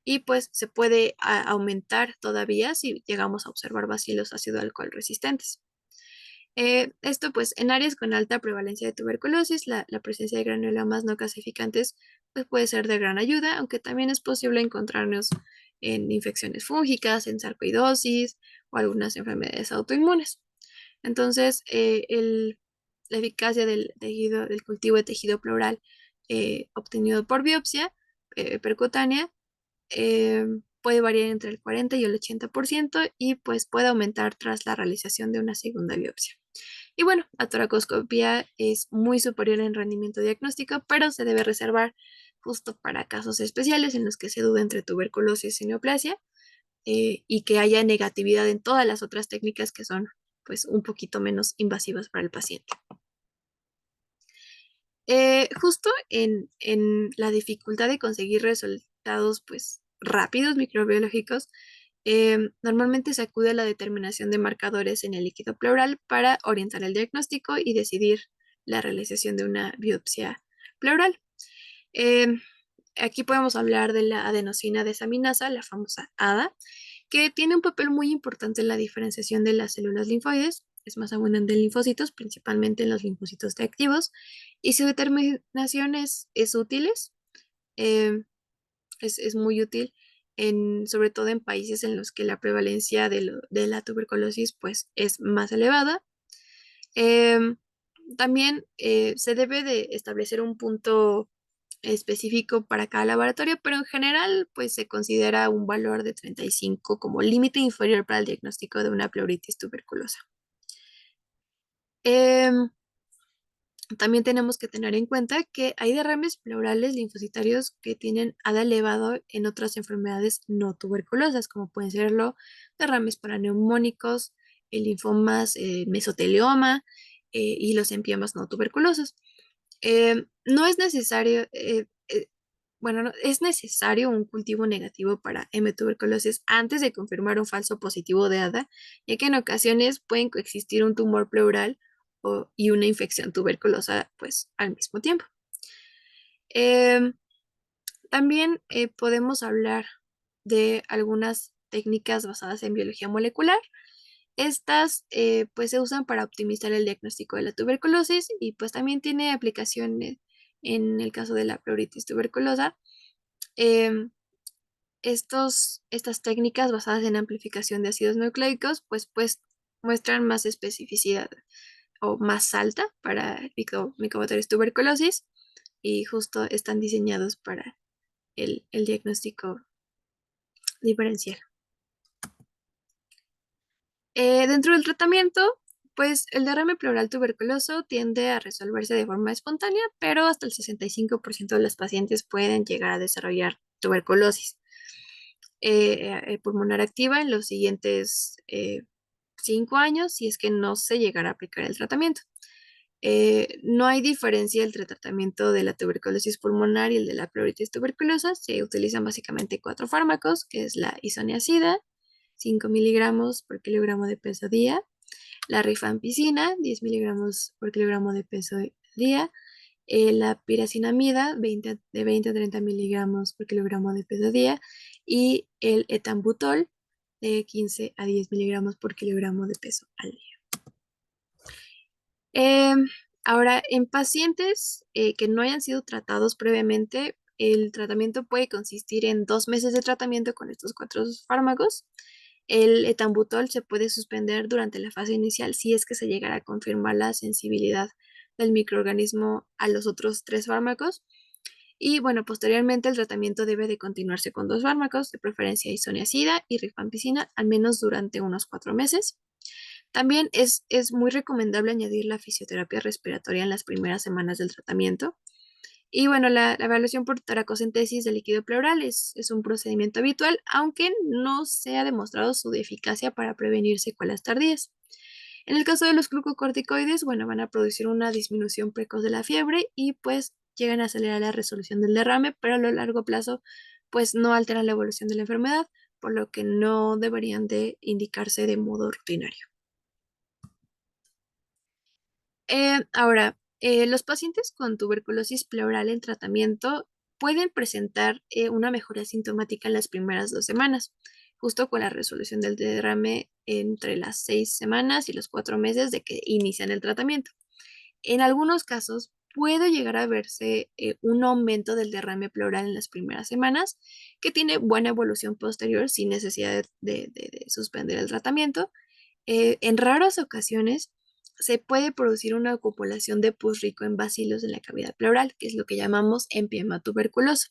y pues se puede aumentar todavía si llegamos a observar bacilos ácido alcohol resistentes. Esto pues en áreas con alta prevalencia de tuberculosis, la presencia de granulomas no clasificantes pues puede ser de gran ayuda, aunque también es posible encontrarnos en infecciones fúngicas, en sarcoidosis o algunas enfermedades autoinmunes. Entonces, la eficacia del cultivo de tejido pleural obtenido por biopsia percutánea puede variar entre el 40 y el 80% y pues puede aumentar tras la realización de una segunda biopsia. Y bueno, la toracoscopía es muy superior en rendimiento diagnóstico, pero se debe reservar justo para casos especiales en los que se duda entre tuberculosis y neoplasia, y que haya negatividad en todas las otras técnicas que son pues un poquito menos invasivas para el paciente. Justo en la dificultad de conseguir resultados pues rápidos microbiológicos, normalmente se acude a la determinación de marcadores en el líquido pleural para orientar el diagnóstico y decidir la realización de una biopsia pleural. Em, Aquí podemos hablar de la adenosina desaminasa, la famosa ADA, que tiene un papel muy importante en la diferenciación de las células linfoides. Es más abundante en linfocitos, principalmente en los linfocitos T activos, y su determinación es útil, eh, es muy útil, sobre todo en países en los que la prevalencia de la tuberculosis pues, es más elevada. Em, También se debe de establecer un punto específico para cada laboratorio, pero en general pues se considera un valor de 35 como límite inferior para el diagnóstico de una pleuritis tuberculosa. Em, También tenemos que tener en cuenta que hay derrames pleurales linfocitarios que tienen ADA elevado en otras enfermedades no tuberculosas, como pueden ser los derrames paraneumónicos, el linfomas, mesotelioma, y los empiemas no tuberculosos. No es necesario, bueno, es necesario un cultivo negativo para M-tuberculosis antes de confirmar un falso positivo de ADA, ya que en ocasiones pueden coexistir un tumor pleural y una infección tuberculosa pues al mismo tiempo. Em, También podemos hablar de algunas técnicas basadas en biología molecular. Estas pues se usan para optimizar el diagnóstico de la tuberculosis y pues también tiene aplicaciones en el caso de la pleuritis tuberculosa. Em, Estas técnicas basadas en amplificación de ácidos nucleicos pues muestran más especificidad o más alta para Mycobacterium tuberculosis y justo están diseñados para el diagnóstico diferencial. Dentro del tratamiento, pues el derrame pleural tuberculoso tiende a resolverse de forma espontánea, pero hasta el 65% de los pacientes pueden llegar a desarrollar tuberculosis pulmonar activa en los siguientes 5 años si es que no se llegara a aplicar el tratamiento. No hay diferencia entre el tratamiento de la tuberculosis pulmonar y el de la pleuritis tuberculosa. Se utilizan básicamente 4 fármacos, que es la isoniazida, 5 miligramos por kilogramo de peso día, la rifampicina, 10 miligramos por kilogramo de peso día, la piracinamida, de 20 a 30 miligramos por kilogramo de peso día, y el etambutol, de 15 a 10 miligramos por kilogramo de peso al día. Ahora, en pacientes que no hayan sido tratados previamente, el tratamiento puede consistir en 2 meses de tratamiento con estos 4 fármacos. El etambutol se puede suspender durante la fase inicial si es que se llegara a confirmar la sensibilidad del microorganismo a los otros 3 fármacos. Y bueno, posteriormente el tratamiento debe de continuarse con 2 fármacos, de preferencia isoniazida y rifampicina, al menos durante unos 4 meses. También es muy recomendable añadir la fisioterapia respiratoria en las primeras semanas del tratamiento. Y bueno, la evaluación por toracocentesis del líquido pleural es un procedimiento habitual, aunque no se ha demostrado su eficacia para prevenir secuelas tardías. En el caso de los glucocorticoides, bueno, van a producir una disminución precoz de la fiebre y pues llegan a acelerar la resolución del derrame, pero a lo largo plazo pues no alteran la evolución de la enfermedad, por lo que no deberían de indicarse de modo rutinario. Ahora, los pacientes con tuberculosis pleural en tratamiento pueden presentar una mejora sintomática en las primeras 2 semanas, justo con la resolución del derrame entre las 6 semanas y los 4 meses de que inician el tratamiento. En algunos casos puede llegar a verse un aumento del derrame pleural en las primeras semanas, que tiene buena evolución posterior sin necesidad de suspender el tratamiento. En raras ocasiones se puede producir una acumulación de pus rico en bacilos en la cavidad pleural, que es lo que llamamos empiema tuberculoso.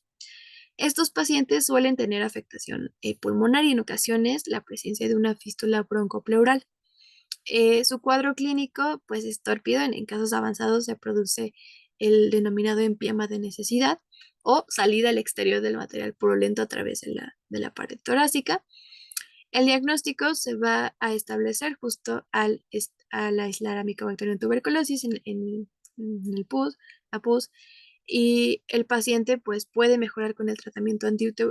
Estos pacientes suelen tener afectación pulmonar y en ocasiones la presencia de una fístula broncopleural. Su cuadro clínico pues es tórpido. En casos avanzados se produce el denominado empiema de necesidad o salida al exterior del material purulento a través de la pared torácica. El diagnóstico se va a establecer justo al aislar a Mycobacterium tuberculosis en el pus, la pus, y el paciente pues puede mejorar con el tratamiento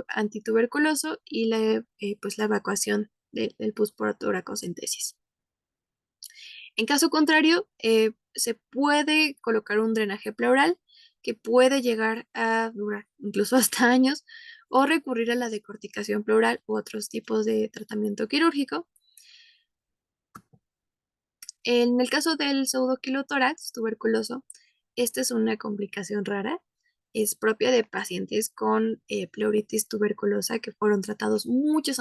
antituberculoso y pues la evacuación del pus por toracocentesis. En caso contrario, se puede colocar un drenaje pleural que puede llegar a durar incluso hasta años, o recurrir a la decorticación pleural u otros tipos de tratamiento quirúrgico. En el caso del pseudoquilotórax tuberculoso, esta es una complicación rara. Es propia de pacientes con pleuritis tuberculosa que fueron tratados muchos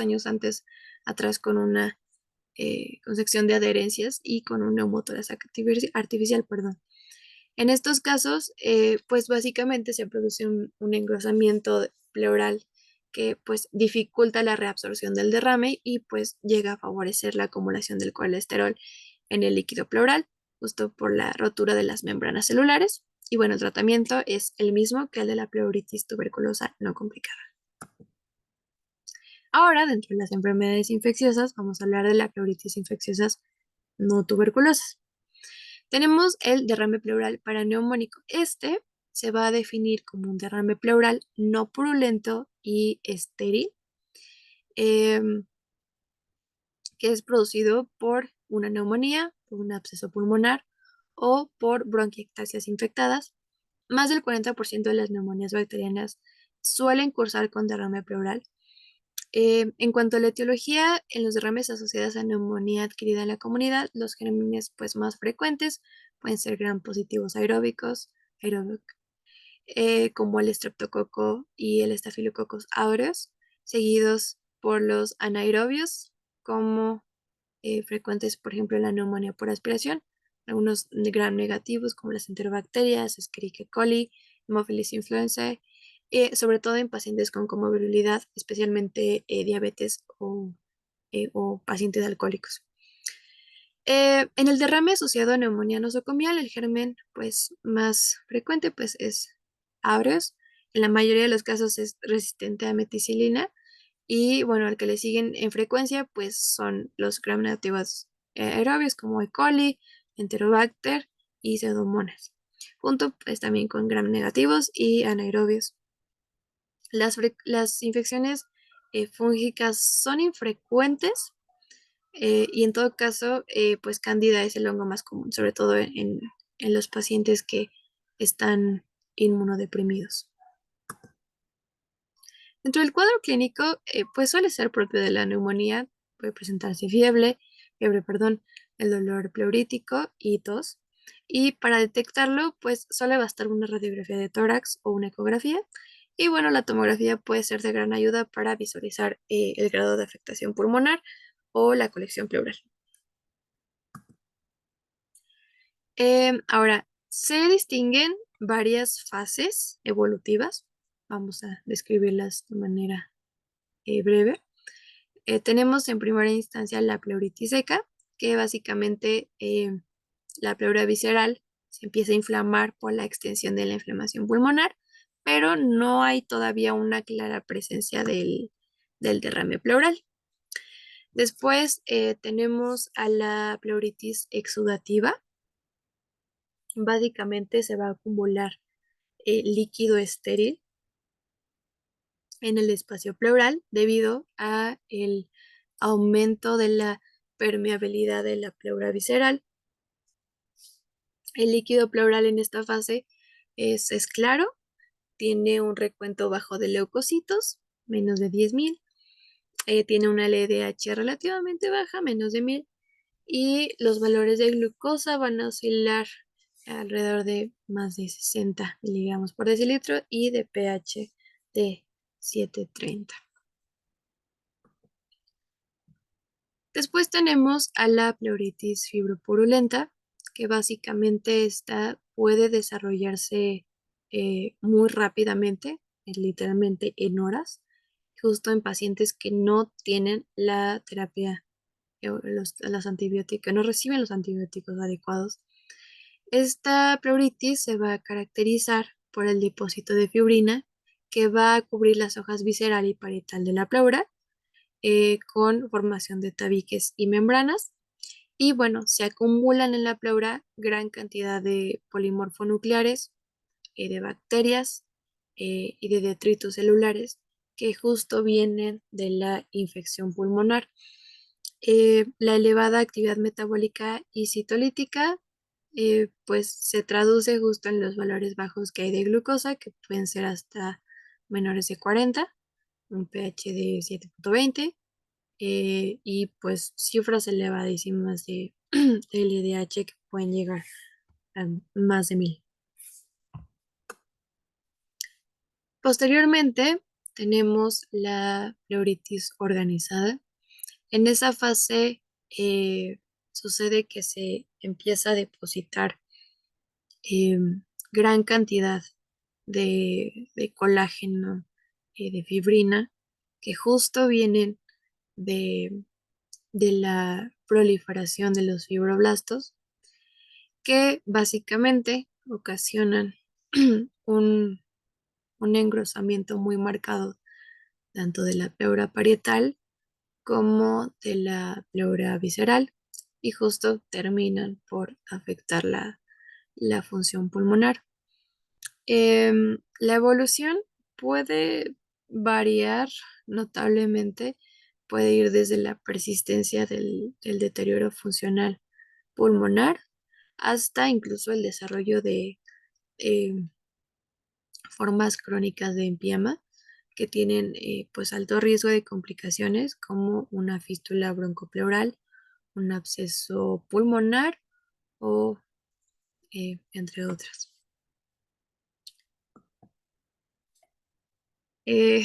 años antes atrás con una sección de adherencias y con un neumotórax artificial, perdón. En estos casos, pues básicamente se produce un engrosamiento pleural que pues dificulta la reabsorción del derrame y pues llega a favorecer la acumulación del colesterol en el líquido pleural, justo por la rotura de las membranas celulares. Y bueno, el tratamiento es el mismo que el de la pleuritis tuberculosa no complicada. Ahora, dentro de las enfermedades infecciosas, vamos a hablar de la pleuritis infecciosas no tuberculosas. Tenemos el derrame pleural paraneumónico. Este se va a definir como un derrame pleural no purulento y estéril, em, que es producido por una neumonía, por un absceso pulmonar o por bronquiectasias infectadas. Más del 40% de las neumonías bacterianas suelen cursar con derrame pleural. En cuanto a la etiología, en los derrames asociados a neumonía adquirida en la comunidad, los gérmenes pues, más frecuentes pueden ser gram positivos aeróbicos, como el estreptococo y el estafilococcus aureus, seguidos por los anaerobios, como frecuentes, por ejemplo, en la neumonía por aspiración, algunos gram negativos como las enterobacterias, Escherichia coli, Haemophilus influenzae, sobre todo en pacientes con comorbilidad, especialmente diabetes o pacientes alcohólicos. En el derrame asociado a neumonía nosocomial, el germen pues, más frecuente pues, es aureus. En la mayoría de los casos es resistente a meticilina. Y bueno, el que le siguen en frecuencia pues son los gram negativos aerobios como E. coli, Enterobacter y Pseudomonas, junto pues también con gram negativos y anaerobios. Las infecciones fúngicas son infrecuentes, y en todo caso, pues Cándida es el hongo más común, sobre todo en los pacientes que están inmunodeprimidos. Dentro del cuadro clínico, pues suele ser propio de la neumonía, puede presentarse fiebre, perdón, el dolor pleurítico y tos. Y para detectarlo, pues suele bastar una radiografía de tórax o una ecografía. Y bueno, la tomografía puede ser de gran ayuda para visualizar el grado de afectación pulmonar o la colección pleural. Ahora, se distinguen varias fases evolutivas. Vamos a describirlas de manera breve. Tenemos en primera instancia la pleuritis seca, que básicamente la pleura visceral se empieza a inflamar por la extensión de la inflamación pulmonar, pero no hay todavía una clara presencia del derrame pleural. Después tenemos a la pleuritis exudativa. Básicamente se va a acumular líquido estéril en el espacio pleural debido a el aumento de la permeabilidad de la pleura visceral. El líquido pleural en esta fase es claro, tiene un recuento bajo de leucocitos, menos de 10.000, tiene una LDH relativamente baja, menos de 1.000, y los valores de glucosa van a oscilar alrededor de más de 60 miligramos por decilitro y de pH de 730. Después tenemos a la pleuritis fibropurulenta, que básicamente esta puede desarrollarse muy rápidamente, literalmente en horas, justo en pacientes que no tienen la terapia los antibióticos, no reciben los antibióticos adecuados, esta pleuritis se va a caracterizar por el depósito de fibrina que va a cubrir las hojas visceral y parietal de la pleura con formación de tabiques y membranas. Y bueno, se acumulan en la pleura gran cantidad de polimorfonucleares, de bacterias y de detritos celulares que justo vienen de la infección pulmonar. La elevada actividad metabólica y citolítica pues se traduce justo en los valores bajos que hay de glucosa, que pueden ser hasta menores de 40, un pH de 7.20 y pues cifras elevadísimas de LDH que pueden llegar a más de 1000. Posteriormente tenemos la pleuritis organizada. En esa fase sucede que se empieza a depositar eh, gran cantidad de colágeno y de fibrina que justo vienen de, de la proliferación de los fibroblastos que básicamente ocasionan un, un engrosamiento muy marcado tanto de la pleura parietal como de la pleura visceral y justo terminan por afectar la función pulmonar. La evolución puede variar notablemente, puede ir desde la persistencia del deterioro funcional pulmonar hasta incluso el desarrollo de em, formas crónicas de empiema que tienen pues alto riesgo de complicaciones como una fístula broncopleural, un absceso pulmonar o entre otras. Eh,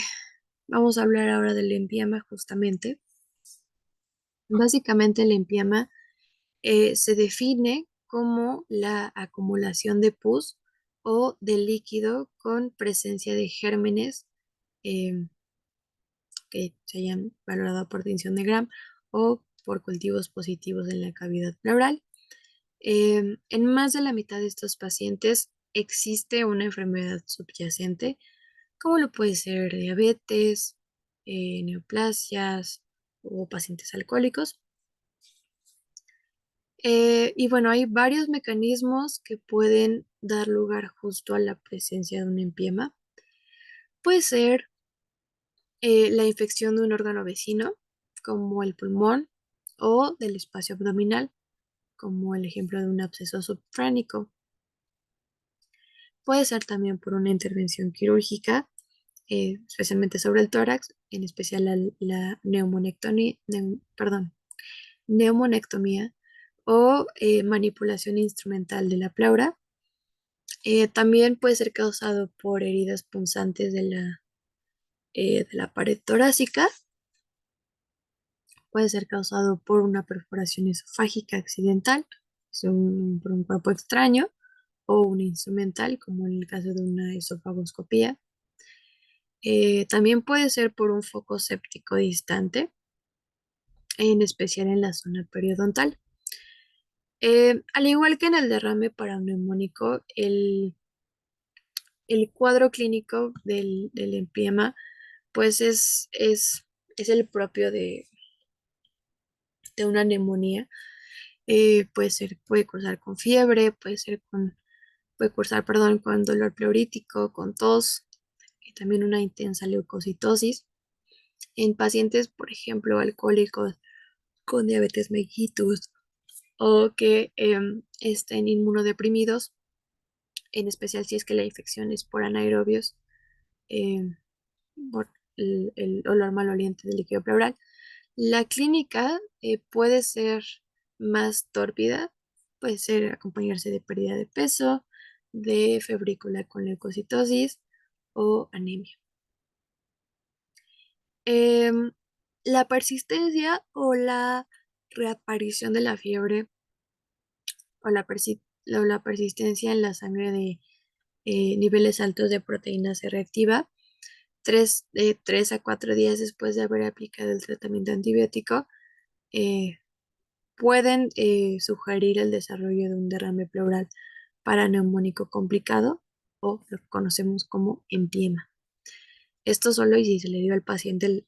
Vamos a hablar ahora del empiema justamente. Básicamente el empiema se define como la acumulación de pus o de líquido con presencia de gérmenes eh, que se hayan valorado por tinción de Gram o por cultivos positivos en la cavidad pleural. En más de la mitad de estos pacientes existe una enfermedad subyacente, como lo puede ser diabetes, neoplasias o pacientes alcohólicos. Y bueno, hay varios mecanismos que pueden dar lugar justo a la presencia de un empiema. Puede ser la infección de un órgano vecino, como el pulmón, o del espacio abdominal, como el ejemplo de un absceso subcránico. Puede ser también por una intervención quirúrgica, especialmente sobre el tórax, en especial la neumonectomía o manipulación instrumental de la pleura. También puede ser causado por heridas punzantes de la pared torácica. Puede ser causado por una perforación esofágica accidental, por un cuerpo extraño, o una instrumental, como en el caso de una esofagoscopía. También puede ser por un foco séptico distante, en especial en la zona periodontal. Al igual que en el derrame paraneumónico, el cuadro clínico del empiema pues es el propio de una neumonía. Puede cursar con fiebre, puede cursar, perdón, con dolor pleurítico, con tos y también una intensa leucocitosis. En pacientes, por ejemplo, alcohólicos con diabetes mellitus o que estén inmunodeprimidos, en especial si es que la infección es por anaerobios, em, por el olor maloliente del líquido pleural. La clínica puede ser más tórpida, puede ser acompañarse de pérdida de peso, de febrícula con leucocitosis o anemia. Em, la persistencia o la reaparición de la fiebre o la persistencia en la sangre de niveles altos de proteína C reactiva, de 3 a 4 días después de haber aplicado el tratamiento antibiótico, pueden sugerir el desarrollo de un derrame pleural paraneumónico complicado o lo que conocemos como empiema. Esto solo y si se le dio al paciente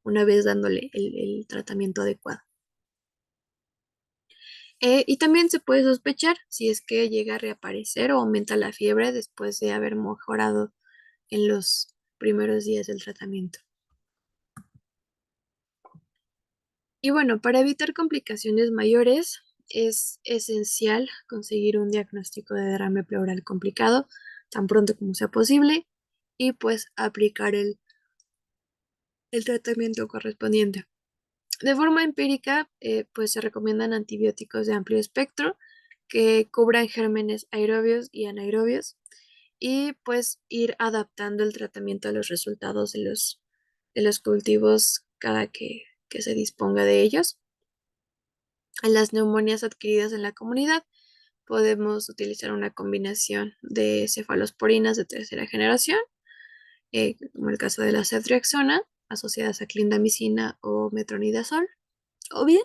una vez dándole el tratamiento adecuado. Y también se puede sospechar si es que llega a reaparecer o aumenta la fiebre después de haber mejorado en los primeros días del tratamiento. Y bueno, para evitar complicaciones mayores, es esencial conseguir un diagnóstico de derrame pleural complicado tan pronto como sea posible y pues aplicar el tratamiento correspondiente. De forma empírica, pues se recomiendan antibióticos de amplio espectro que cubran gérmenes aerobios y anaerobios y pues ir adaptando el tratamiento a los resultados de los cultivos cada que se disponga de ellos. En las neumonías adquiridas en la comunidad, podemos utilizar una combinación de cefalosporinas de tercera generación, como el caso de la ceftriaxona, asociadas a clindamicina o metronidazol, o bien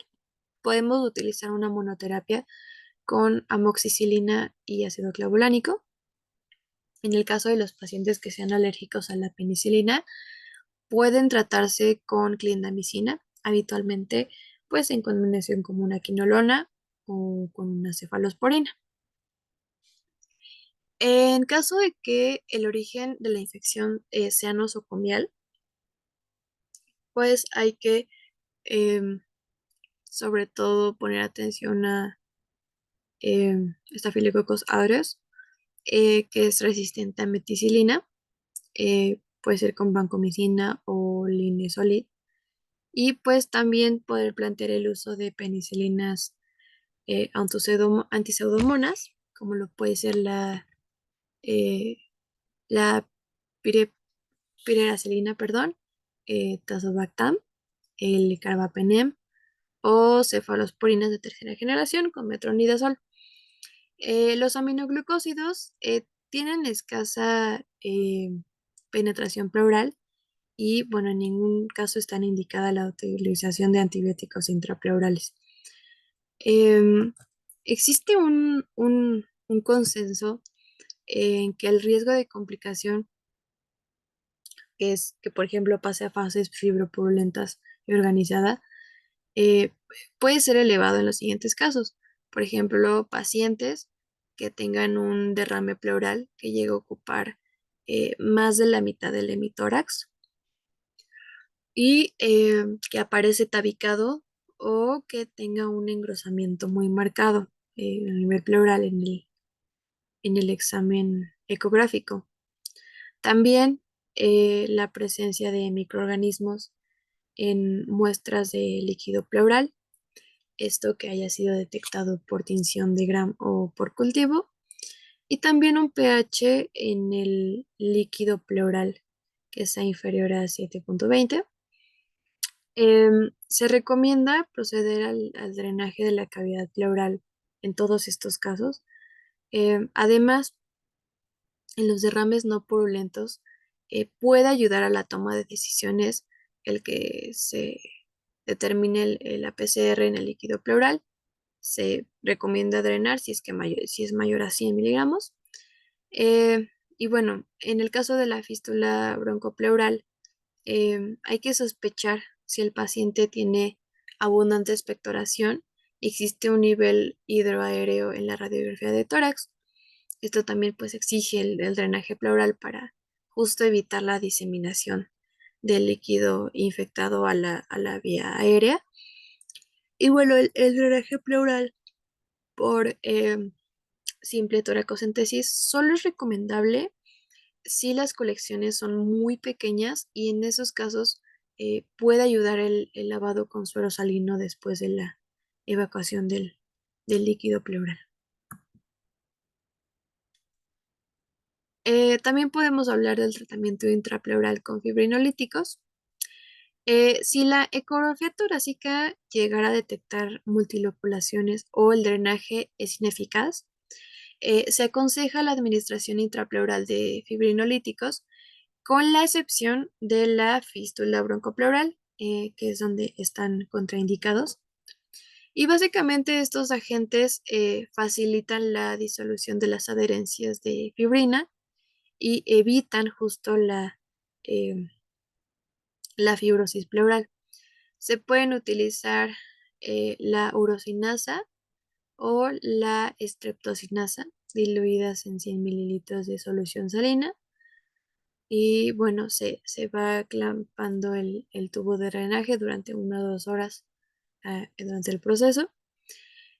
podemos utilizar una monoterapia con amoxicilina y ácido clavulánico. En el caso de los pacientes que sean alérgicos a la penicilina, pueden tratarse con clindamicina, habitualmente pues en combinación con una quinolona o con una cefalosporina. En caso de que el origen de la infección sea nosocomial, pues hay que sobre todo poner atención a Staphylococcus aureus, que es resistente a meticilina, puede ser con vancomicina o linezolid, y pues también poder plantear el uso de penicilinas antiseudomonas, como lo puede ser eh, la pire- pireracilina, perdón, tazobactam, el carbapenem o cefalosporinas de tercera generación con metronidazol. Los aminoglucósidos tienen escasa penetración pleural y, bueno, en ningún caso están indicada la utilización de antibióticos intrapleurales. Em, Existe un consenso en que el riesgo de complicación es que, por ejemplo, pase a fases fibropurulentas y organizada, eh, puede ser elevado en los siguientes casos. Por ejemplo, pacientes que tengan un derrame pleural que llegue a ocupar más de la mitad del hemitórax y que aparece tabicado o que tenga un engrosamiento muy marcado a nivel pleural en el examen ecográfico. También la presencia de microorganismos en muestras de líquido pleural, esto que haya sido detectado por tinción de Gram o por cultivo, y también un pH en el líquido pleural que sea inferior a 7.20. Se recomienda proceder al drenaje de la cavidad pleural en todos estos casos. Además, en los derrames no purulentos, puede ayudar a la toma de decisiones el que se determine el APCR en el líquido pleural. Se recomienda drenar si es mayor a 100 miligramos. Y bueno, en el caso de la fístula broncopleural, hay que sospechar si el paciente tiene abundante expectoración y existe un nivel hidroaéreo en la radiografía de tórax. Esto también pues exige el drenaje pleural para justo evitar la diseminación del líquido infectado a la vía aérea. Y bueno, el drenaje pleural por simple toracocentesis solo es recomendable si las colecciones son muy pequeñas y en esos casos puede ayudar el lavado con suero salino después de la evacuación del líquido pleural. También podemos hablar del tratamiento intrapleural con fibrinolíticos. Si la ecografía torácica llegara a detectar multiloculaciones o el drenaje es ineficaz, se aconseja la administración intrapleural de fibrinolíticos con la excepción de la fístula broncopleural, que es donde están contraindicados. Y básicamente estos agentes facilitan la disolución de las adherencias de fibrina y evitan justo eh, la fibrosis pleural. Se pueden utilizar la urosinasa o la streptosinasa diluidas en 100 mililitros de solución salina. Y bueno, se va clampando el tubo de drenaje durante 1 o 2 horas durante el proceso.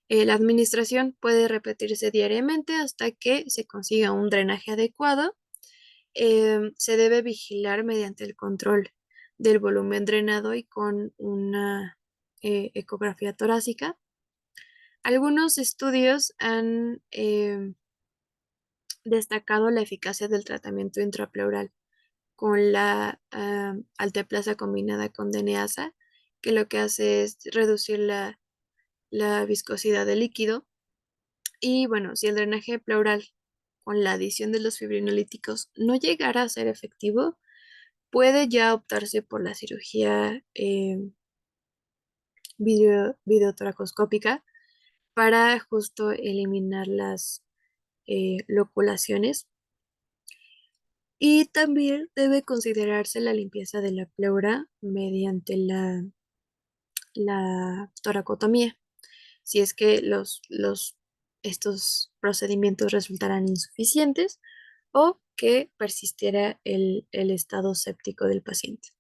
La administración puede repetirse diariamente hasta que se consiga un drenaje adecuado. Se debe vigilar mediante el control del volumen drenado y con una ecografía torácica. Algunos estudios han destacado la eficacia del tratamiento intrapleural con la alteplasa combinada con DNASA, que lo que hace es reducir la viscosidad del líquido. Y bueno, si el drenaje pleural con la adición de los fibrinolíticos no llegara a ser efectivo, puede ya optarse por la cirugía videotoracoscópica para justo eliminar las loculaciones. Y también debe considerarse la limpieza de la pleura mediante la toracotomía, si es que estos procedimientos resultaran insuficientes o que persistiera el estado séptico del paciente.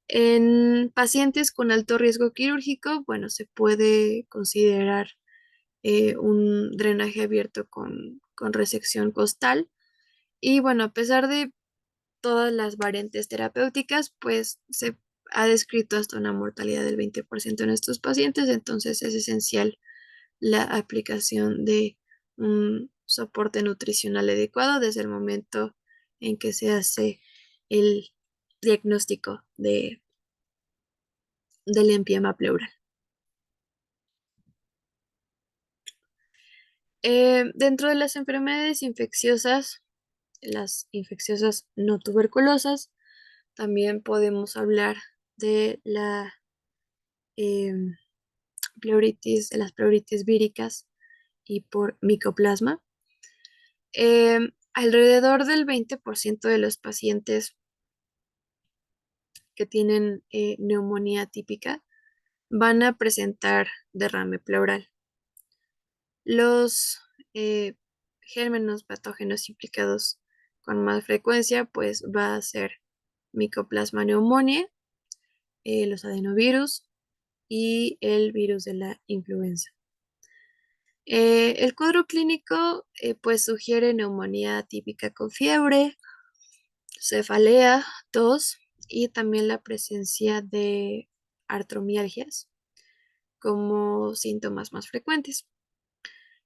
En pacientes con alto riesgo quirúrgico, bueno, se puede considerar un drenaje abierto con resección costal. Y bueno, a pesar de todas las variantes terapéuticas, pues se ha descrito hasta una mortalidad del 20% en estos pacientes, entonces es esencial la aplicación de un soporte nutricional adecuado desde el momento en que se hace el diagnóstico del empiema pleural. Dentro de las enfermedades infecciosas, las infecciosas no tuberculosas, también podemos hablar de em, de las pleuritis víricas y por micoplasma. Alrededor del 20% de los pacientes que tienen neumonía típica van a presentar derrame pleural. Los eh, gérmenes patógenos implicados con más frecuencia, pues va a ser Mycoplasma pneumoniae, los adenovirus y el virus de la influenza. El cuadro clínico pues sugiere neumonía típica con fiebre, cefalea, tos y también la presencia de artromialgias como síntomas más frecuentes.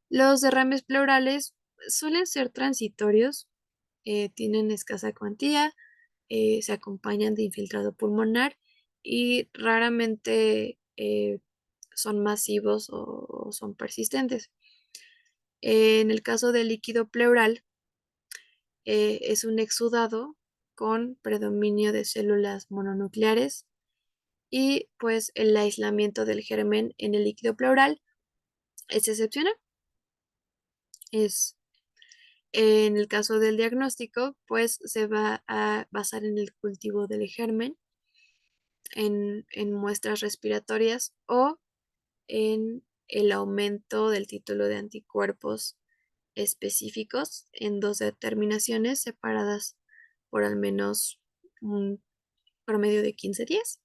Los derrames pleurales suelen ser transitorios, tienen escasa cuantía, se acompañan de infiltrado pulmonar y raramente son masivos o son persistentes. En el caso del líquido pleural, es un exudado con predominio de células mononucleares y pues el aislamiento del germen en el líquido pleural es excepcional. Es, en el caso del diagnóstico, pues se va a basar en el cultivo del germen en muestras respiratorias o en el aumento del título de anticuerpos específicos en 2 determinaciones separadas por al menos un promedio de 15 días.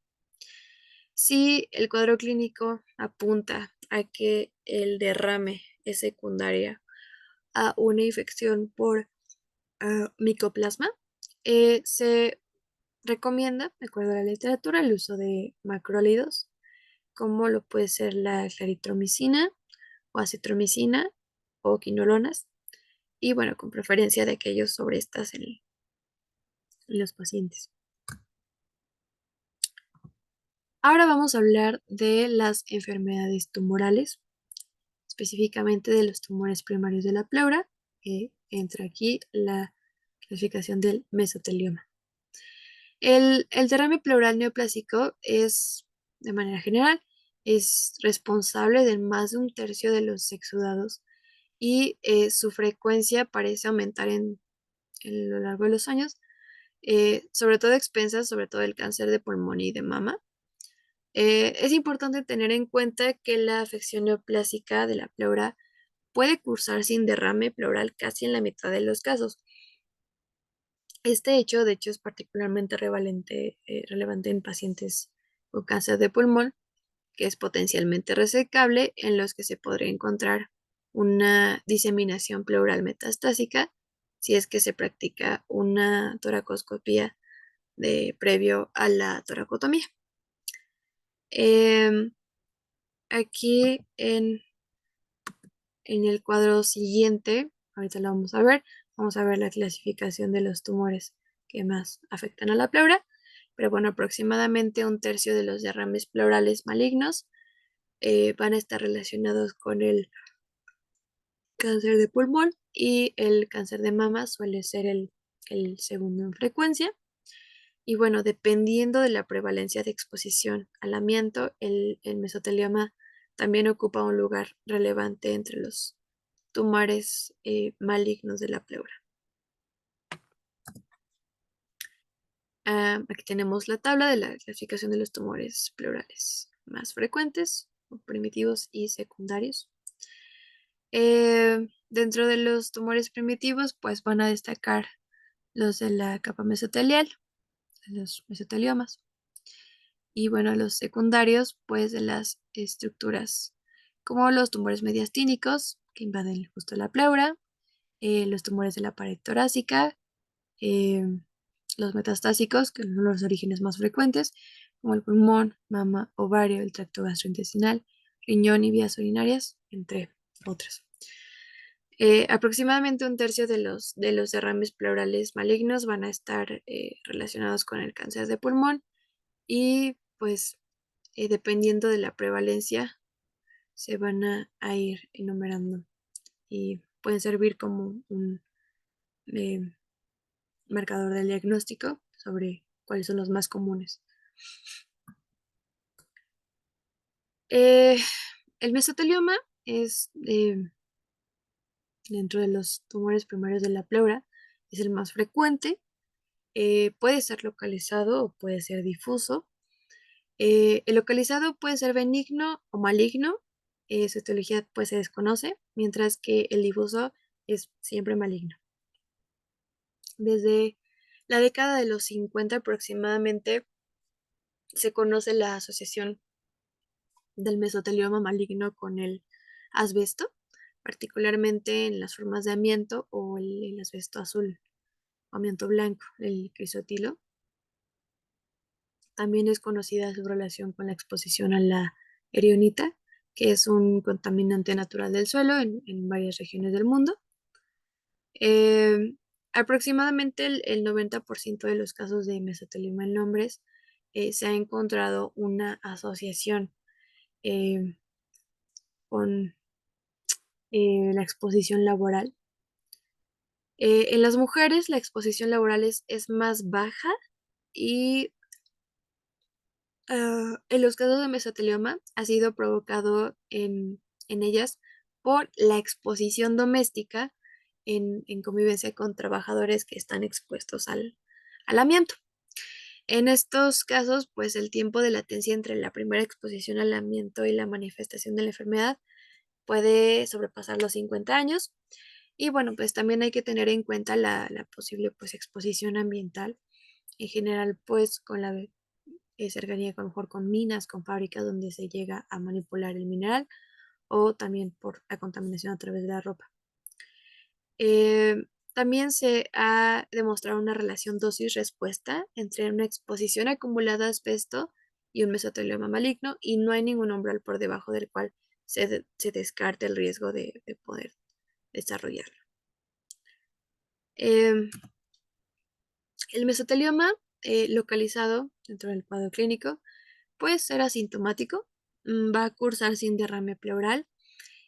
Si el cuadro clínico apunta a que el derrame es secundaria a una infección por micoplasma, se recomienda, de acuerdo a la literatura, el uso de macrólidos, como lo puede ser la claritromicina o acitromicina o quinolonas, y bueno, con preferencia de aquellos sobre estas en los pacientes. Ahora vamos a hablar de las enfermedades tumorales, específicamente de los tumores primarios de la pleura. Entra aquí la clasificación del mesotelioma. El derrame pleural neoplásico es, de manera general, es responsable de más de un tercio de los exudados y su frecuencia parece aumentar en lo largo de los años, sobre todo a expensas, sobre todo el cáncer de pulmón y de mama. Es importante tener en cuenta que la afección neoplásica de la pleura puede cursar sin derrame pleural casi en la mitad de los casos. Este hecho, de hecho, es particularmente relevante en pacientes con cáncer de pulmón, que es potencialmente resecable, en los que se podría encontrar una diseminación pleural metastásica si es que se practica una toracoscopía previo a la toracotomía. Em, Aquí en el cuadro siguiente, ahorita lo vamos a ver la clasificación de los tumores que más afectan a la pleura, pero bueno, aproximadamente un tercio de los derrames pleurales malignos van a estar relacionados con el cáncer de pulmón y el cáncer de mama suele ser el segundo en frecuencia. Y bueno, dependiendo de la prevalencia de exposición al amianto, el mesotelioma también ocupa un lugar relevante entre los tumores malignos de la pleura. Aquí tenemos la tabla de la clasificación de los tumores pleurales más frecuentes, primitivos y secundarios. Dentro de los tumores primitivos, pues van a destacar los de la capa mesotelial, los mesoteliomas. Y bueno, los secundarios, pues de las estructuras como los tumores mediastínicos, que invaden justo la pleura, los tumores de la pared torácica, eh, los metastásicos, que son los orígenes más frecuentes, como el pulmón, mama, ovario, el tracto gastrointestinal, riñón y vías urinarias, entre otros. Aproximadamente un tercio de los derrames pleurales malignos van a estar relacionados con el cáncer de pulmón y pues dependiendo de la prevalencia se van a ir enumerando y pueden servir como un eh, marcador del diagnóstico sobre cuáles son los más comunes. Eh, el mesotelioma es dentro de los tumores primarios de la pleura, es el más frecuente. Puede ser localizado o puede ser difuso. El localizado puede ser benigno o maligno. Su etiología pues se desconoce, mientras que el difuso es siempre maligno. Desde la década de los 50 aproximadamente se conoce la asociación del mesotelioma maligno con el asbesto, particularmente en las formas de amianto o el asbesto azul o amianto blanco, el crisotilo. También es conocida su relación con la exposición a la erionita, que es un contaminante natural del suelo en varias regiones del mundo. Eh, Aproximadamente el 90% de los casos de mesotelioma en hombres se ha encontrado una asociación eh, con la exposición laboral. En las mujeres la exposición laboral es más baja y en los casos de mesotelioma ha sido provocado en ellas por la exposición doméstica en convivencia con trabajadores que están expuestos al amianto. En estos casos, pues el tiempo de latencia entre la primera exposición al amianto y la manifestación de la enfermedad puede sobrepasar los 50 años. Y bueno, pues también hay que tener en cuenta la posible pues exposición ambiental. En general, pues con la cercanía a lo mejor con minas, con fábricas donde se llega a manipular el mineral o también por la contaminación a través de la ropa. Eh, También se ha demostrado una relación dosis-respuesta entre una exposición acumulada a asbesto y un mesotelioma maligno y no hay ningún umbral por debajo del cual se descarte el riesgo de poder desarrollarlo. Eh, el mesotelioma localizado dentro del cuadro clínico puede ser asintomático, va a cursar sin derrame pleural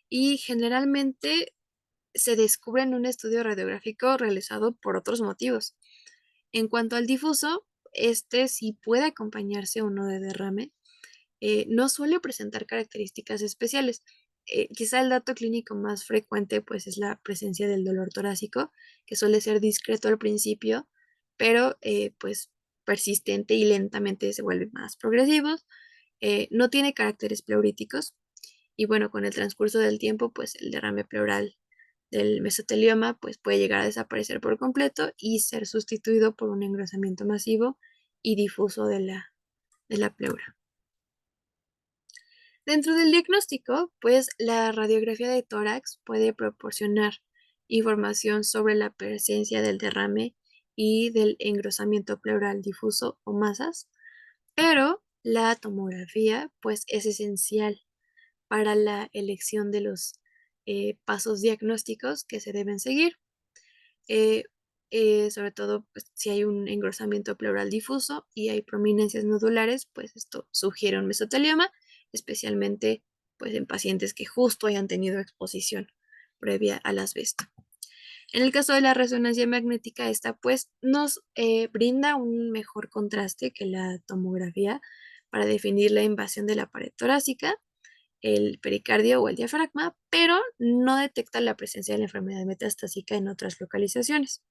y generalmente se descubre en un estudio radiográfico realizado por otros motivos. En cuanto al difuso, este sí puede acompañarse o no de derrame no suele presentar características especiales. Quizá el dato clínico más frecuente pues es la presencia del dolor torácico, que suele ser discreto al principio, pero pues persistente y lentamente se vuelve más progresivo. No tiene caracteres pleuríticos y bueno, con el transcurso del tiempo pues el derrame pleural del mesotelioma pues puede llegar a desaparecer por completo y ser sustituido por un engrosamiento masivo y difuso de la pleura. Dentro del diagnóstico, pues la radiografía de tórax puede proporcionar información sobre la presencia del derrame y del engrosamiento pleural difuso o masas, pero la tomografía pues es esencial para la elección de los pasos diagnósticos que se deben seguir. eh, Sobre todo pues, si hay un engrosamiento pleural difuso y hay prominencias nodulares, pues esto sugiere un mesotelioma, especialmente pues en pacientes que justo hayan tenido exposición previa al asbesto. En el caso de la resonancia magnética, esta pues nos brinda un mejor contraste que la tomografía para definir la invasión de la pared torácica, el pericardio o el diafragma, pero no detecta la presencia de la enfermedad metastásica en otras localizaciones.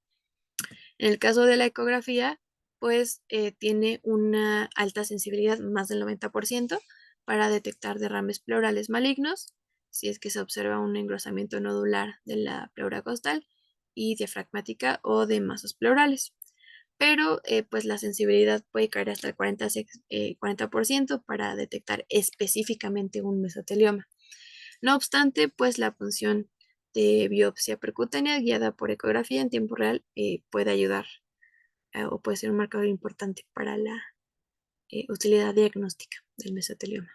En el caso de la ecografía, pues tiene una alta sensibilidad, más del 90%, para detectar derrames pleurales malignos, si es que se observa un engrosamiento nodular de la pleura costal y diafragmática o de masas pleurales. Pero pues la sensibilidad puede caer hasta el 40% para detectar específicamente un mesotelioma. No obstante, pues la punción de biopsia percutánea guiada por ecografía en tiempo real puede ayudar o puede ser un marcador importante para la utilidad diagnóstica del mesotelioma.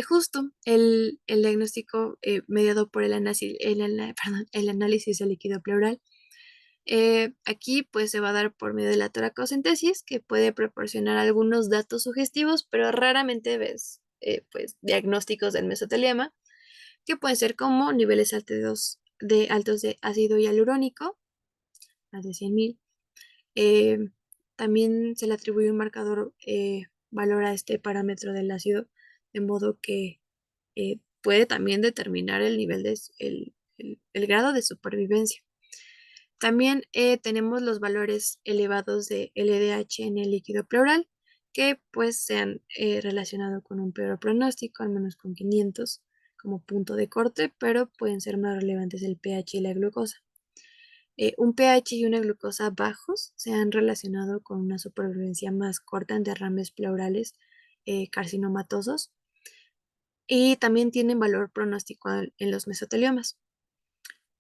Justo el diagnóstico mediado por el análisis del líquido pleural. Aquí pues se va a dar por medio de la toracocentesis, que puede proporcionar algunos datos sugestivos, pero raramente ves pues diagnósticos del mesotelioma, que pueden ser como niveles altos de ácido hialurónico, más de 100.000. Eh, También se le atribuye un marcador valor a este parámetro del ácido, de modo que puede también determinar el nivel el grado de supervivencia. También tenemos los valores elevados de LDH en el líquido pleural, que pues se han relacionado con un peor pronóstico, al menos con 500 como punto de corte, pero pueden ser más relevantes el pH y la glucosa. Un pH y una glucosa bajos se han relacionado con una supervivencia más corta en derrames pleurales carcinomatosos y también tienen valor pronóstico en los mesoteliomas.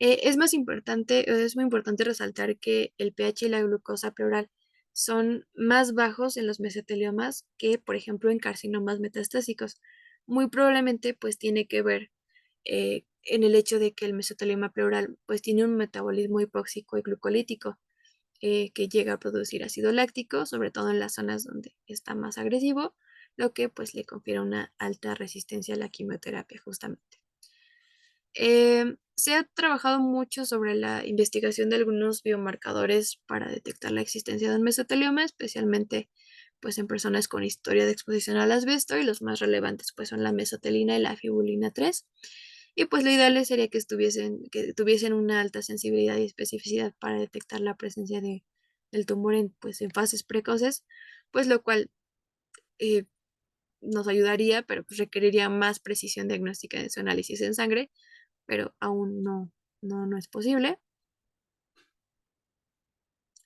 Es muy importante resaltar que el pH y la glucosa pleural son más bajos en los mesoteliomas que, por ejemplo, en carcinomas metastásicos. Muy probablemente, pues, tiene que ver en el hecho de que el mesotelioma pleural, pues, tiene un metabolismo hipóxico y glucolítico que llega a producir ácido láctico, sobre todo en las zonas donde está más agresivo, lo que, pues, le confiere una alta resistencia a la quimioterapia, justamente. Se ha trabajado mucho sobre la investigación de algunos biomarcadores para detectar la existencia de un mesotelioma, especialmente pues en personas con historia de exposición al asbesto, y los más relevantes pues son la mesotelina y la fibulina 3. Y pues lo ideal sería que tuviesen una alta sensibilidad y especificidad para detectar la presencia del tumor pues, en fases precoces, pues lo cual eh, nos ayudaría, pero pues requeriría más precisión diagnóstica de su análisis en sangre, pero aún no es posible,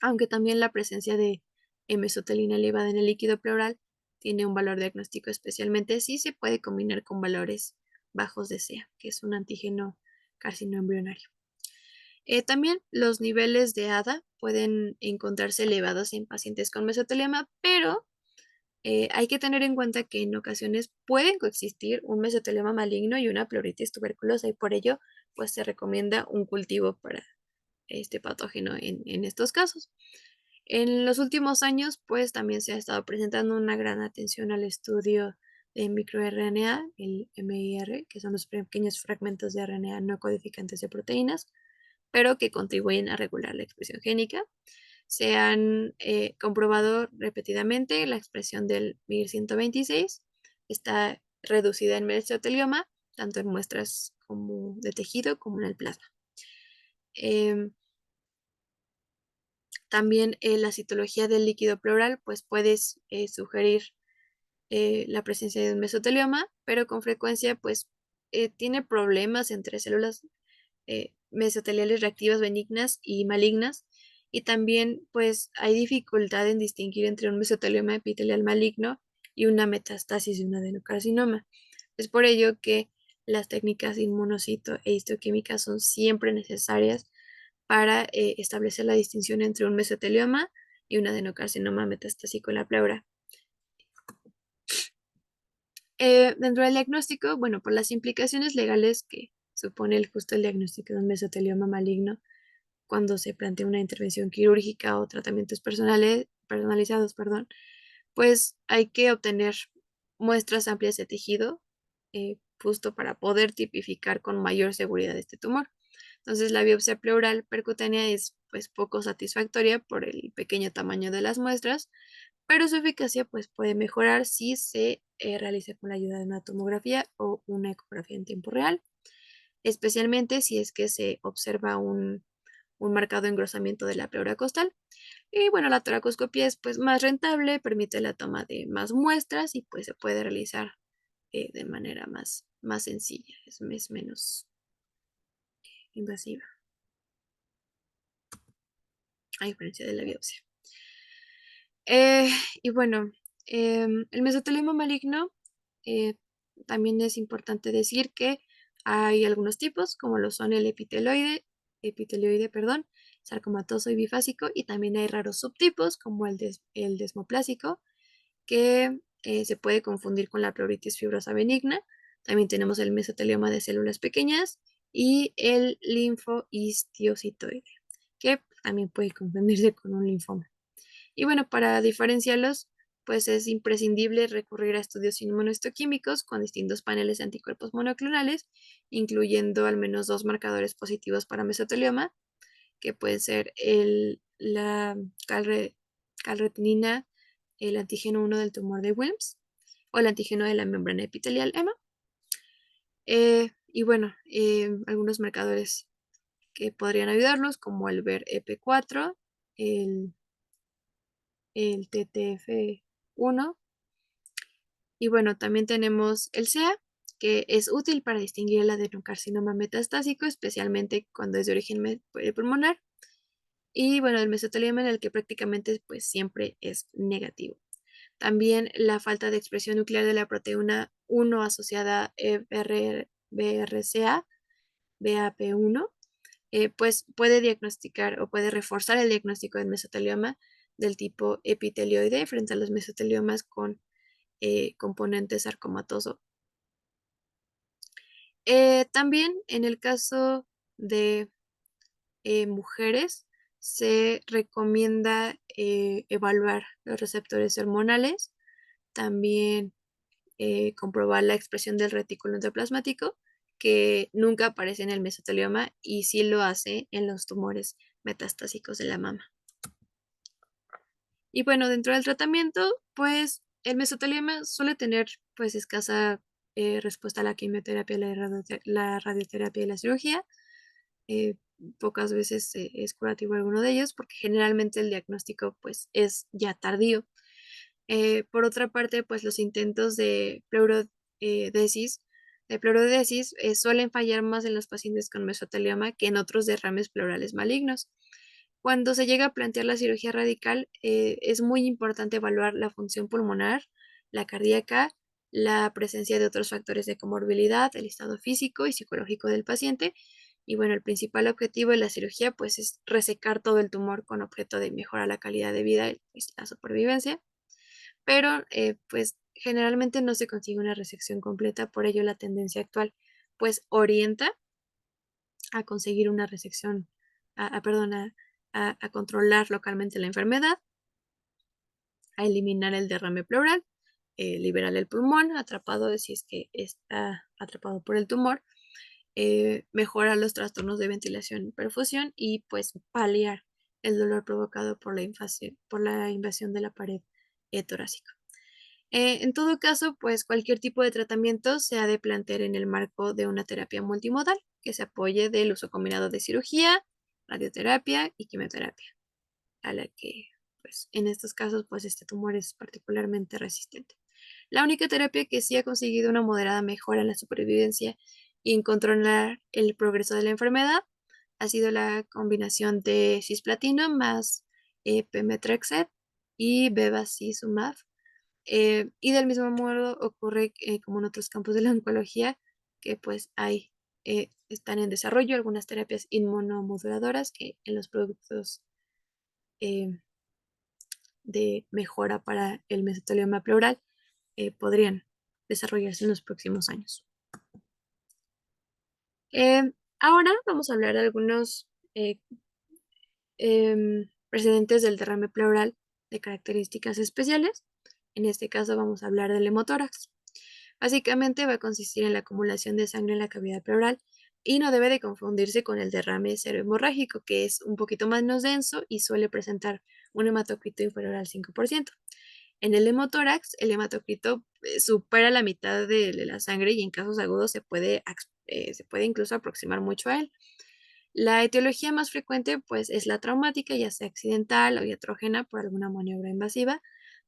aunque también la presencia de mesotelina elevada en el líquido pleural tiene un valor diagnóstico, especialmente si se puede combinar con valores bajos de SEA, que es un antígeno carcinoembrionario. También los niveles de ADA pueden encontrarse elevados en pacientes con mesotelioma, pero hay que tener en cuenta que en ocasiones pueden coexistir un mesotelioma maligno y una pleuritis tuberculosa, y por ello pues se recomienda un cultivo para este patógeno en estos casos. En los últimos años, pues también se ha estado presentando una gran atención al estudio de microRNA, el MIR, que son los pequeños fragmentos de RNA no codificantes de proteínas, pero que contribuyen a regular la expresión génica. se han comprobado repetidamente la expresión del MIR126 está reducida en mesotelioma, tanto en muestras como de tejido como en el plasma. Em, También la citología del líquido pleural pues puede sugerir la presencia de un mesotelioma, pero con frecuencia pues tiene problemas entre células mesoteliales reactivas benignas y malignas, y también pues hay dificultad en distinguir entre un mesotelioma epitelial maligno y una metastasis de un adenocarcinoma. Es por ello que las técnicas inmunocito e histoquímicas son siempre necesarias para establecer la distinción entre un mesotelioma y un adenocarcinoma metastásico en la pleura. Dentro del diagnóstico, bueno, por las implicaciones legales que supone justo el diagnóstico de un mesotelioma maligno cuando se plantea una intervención quirúrgica o tratamientos personalizados, perdón, pues hay que obtener muestras amplias de tejido, justo para poder tipificar con mayor seguridad este tumor. Entonces, la biopsia pleural percutánea es pues poco satisfactoria por el pequeño tamaño de las muestras, pero su eficacia pues puede mejorar si se realiza con la ayuda de una tomografía o una ecografía en tiempo real, especialmente si es que se observa un marcado engrosamiento de la pleura costal. Y bueno, la toracoscopia es pues más rentable, permite la toma de más muestras y pues se puede realizar de manera más sencilla, es menos invasiva, a diferencia de la biopsia. Eh, y bueno, el mesotelioma maligno, eh, también es importante decir que hay algunos tipos, como lo son el epitelioide, perdón, sarcomatoso y bifásico, y también hay raros subtipos, como el desmoplásico, que se puede confundir con la pleuritis fibrosa benigna. También tenemos el mesotelioma de células pequeñas y el linfohistiocitoide, que también puede confundirse con un linfoma. Y bueno, para diferenciarlos, pues es imprescindible recurrir a estudios inmunohistoquímicos con distintos paneles de anticuerpos monoclonales, incluyendo al menos dos marcadores positivos para mesotelioma, que pueden ser la calretinina, el antígeno 1 del tumor de Wilms o el antígeno de la membrana epitelial EMA. Y bueno, algunos marcadores que podrían ayudarnos, como el VER-EP4, el TTF1. Y bueno, también tenemos el SEA, que es útil para distinguir el adenocarcinoma metastásico, especialmente cuando es de origen pulmonar. Y bueno, el mesotelioma, en el que prácticamente pues siempre es negativo. También la falta de expresión nuclear de la proteína 1 asociada a BRCA, BAP1, pues puede diagnosticar o puede reforzar el diagnóstico del mesotelioma del tipo epitelioide frente a los mesoteliomas con componente sarcomatoso. También en el caso de mujeres se recomienda evaluar los receptores hormonales, también comprobar la expresión del retículo endoplasmático, que nunca aparece en el mesotelioma y sí lo hace en los tumores metastásicos de la mama. Y bueno, dentro del tratamiento, pues el mesotelioma suele tener pues escasa respuesta a la quimioterapia, la radioterapia y la cirugía. Eh, Pocas veces es curativo alguno de ellos, porque generalmente el diagnóstico pues es ya tardío. Por otra parte, pues los intentos de pleurodesis suelen fallar más en los pacientes con mesotelioma que en otros derrames pleurales malignos. Cuando se llega a plantear la cirugía radical, es muy importante evaluar la función pulmonar, la cardíaca, la presencia de otros factores de comorbilidad, el estado físico y psicológico del paciente. Y bueno, el principal objetivo de la cirugía pues es resecar todo el tumor con objeto de mejorar la calidad de vida y pues, la supervivencia. Pero pues generalmente no se consigue una resección completa, por ello la tendencia actual pues orienta a conseguir una resección, perdón, a controlar localmente la enfermedad, a eliminar el derrame pleural, liberar el pulmón atrapado si es que está atrapado por el tumor, mejorar los trastornos de ventilación y perfusión y pues paliar el dolor provocado por la invasión de la pared torácica. En todo caso, pues cualquier tipo de tratamiento se ha de plantear en el marco de una terapia multimodal que se apoye del uso combinado de cirugía, radioterapia y quimioterapia, a la que, pues, en estos casos, pues este tumor es particularmente resistente. La única terapia que sí ha conseguido una moderada mejora en la supervivencia y en controlar el progreso de la enfermedad ha sido la combinación de cisplatino más pemetrexed y bevacizumab. Y del mismo modo ocurre como en otros campos de la oncología, que pues están en desarrollo algunas terapias inmunomoduladoras que en los productos eh, de mejora para el mesotelioma pleural podrían desarrollarse en los próximos años. Ahora vamos a hablar de algunos precedentes del derrame pleural de características especiales. En este caso vamos a hablar del hemotórax. Básicamente va a consistir en la acumulación de sangre en la cavidad pleural y no debe de confundirse con el derrame cerebrohemorrágico, que es un poquito menos denso y suele presentar un hematocrito inferior al 5%. En el hemotórax, el hematocrito supera la mitad de la sangre y en casos agudos se puede incluso aproximar mucho a él. La etiología más frecuente pues, es la traumática, ya sea accidental o iatrógena por alguna maniobra invasiva,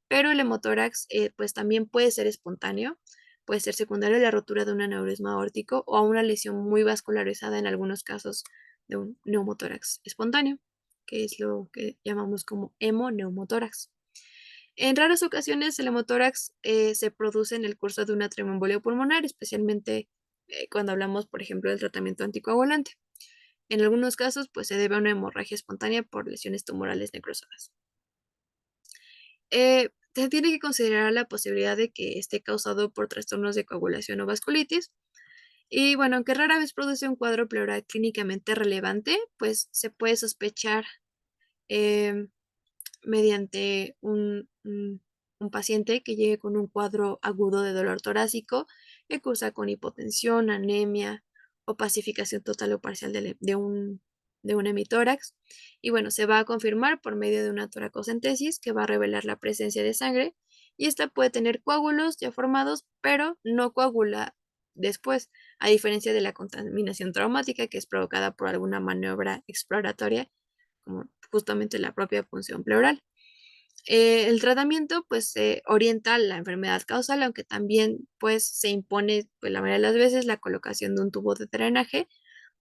pero el hemotórax pues, también puede ser espontáneo, puede ser secundario a la rotura de un aneurisma aórtico o a una lesión muy vascularizada en algunos casos de un neumotórax espontáneo, que es lo que llamamos como hemoneumotórax. En raras ocasiones, el hemotórax se produce en el curso de una tromboembolia pulmonar, especialmente cuando hablamos, por ejemplo, del tratamiento anticoagulante. En algunos casos, pues se debe a una hemorragia espontánea por lesiones tumorales necrosadas. Se tiene que considerar la posibilidad de que esté causado por trastornos de coagulación o vasculitis. Y bueno, aunque rara vez produce un cuadro pleural clínicamente relevante, pues se puede sospechar em, mediante un paciente que llegue con un cuadro agudo de dolor torácico que cursa con hipotensión, anemia o pacificación total o parcial de un hemitórax. Y bueno, se va a confirmar por medio de una toracocentesis que va a revelar la presencia de sangre y esta puede tener coágulos ya formados, pero no coagula después, a diferencia de la contaminación traumática que es provocada por alguna maniobra exploratoria como justamente la propia punción pleural. El tratamiento pues se orienta a la enfermedad causal, aunque también pues se impone pues, la mayoría de las veces la colocación de un tubo de drenaje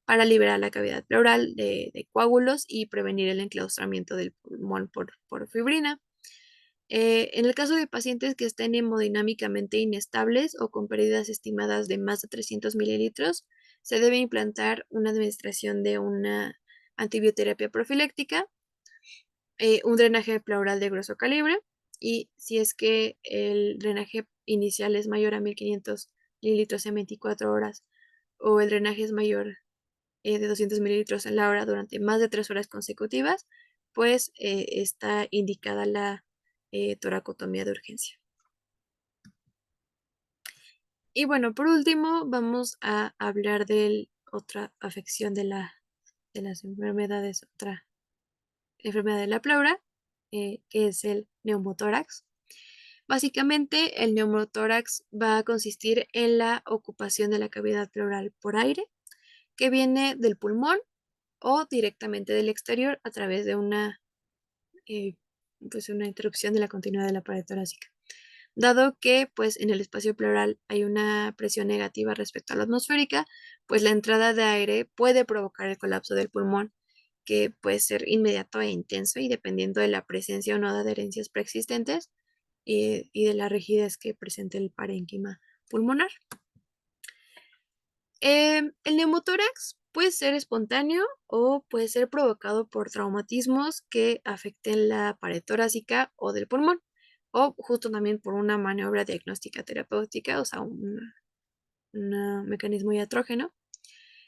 para liberar la cavidad pleural de coágulos y prevenir el enclaustramiento del pulmón por fibrina. En el caso de pacientes que estén hemodinámicamente inestables o con pérdidas estimadas de más de 300 mililitros, se debe implantar una administración de una antibioterapia profiláctica, un drenaje pleural de grueso calibre y si es que el drenaje inicial es mayor a 1500 mililitros en 24 horas o el drenaje es mayor de 200 mililitros en la hora durante más de 3 horas consecutivas, pues está indicada la toracotomía de urgencia. Y bueno, por último, vamos a hablar de otra afección de las enfermedades, otra enfermedad de la pleura, que es el neumotórax. Básicamente, el neumotórax va a consistir en la ocupación de la cavidad pleural por aire que viene del pulmón o directamente del exterior a través de eh, una interrupción de la continuidad de la pared torácica. Dado que pues, en el espacio pleural hay una presión negativa respecto a la atmosférica, pues la entrada de aire puede provocar el colapso del pulmón, que puede ser inmediato e intenso y dependiendo de la presencia o no de adherencias preexistentes y de la rigidez que presente el parénquima pulmonar. El neumotórax puede ser espontáneo o puede ser provocado por traumatismos que afecten la pared torácica o del pulmón, o justo también por una maniobra diagnóstica terapéutica, o sea, un mecanismo iatrógeno.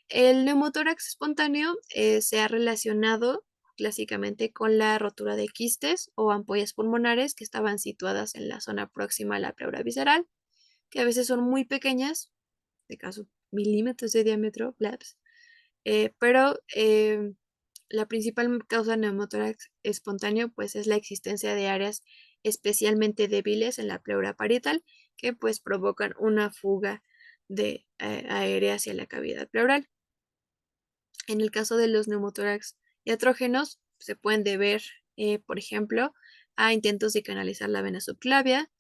El neumotórax espontáneo se ha relacionado clásicamente con la rotura de quistes o ampollas pulmonares que estaban situadas en la zona próxima a la pleura visceral, que a veces son muy pequeñas, de caso milímetros de diámetro, flaps, pero la principal causa de neumotórax espontáneo pues es la existencia de áreas especialmente débiles en la pleura parietal que pues provocan una fuga de aire hacia la cavidad pleural. En el caso de los neumotórax iatrógenos, se pueden deber, por ejemplo, a intentos de canalizar la vena subclavia,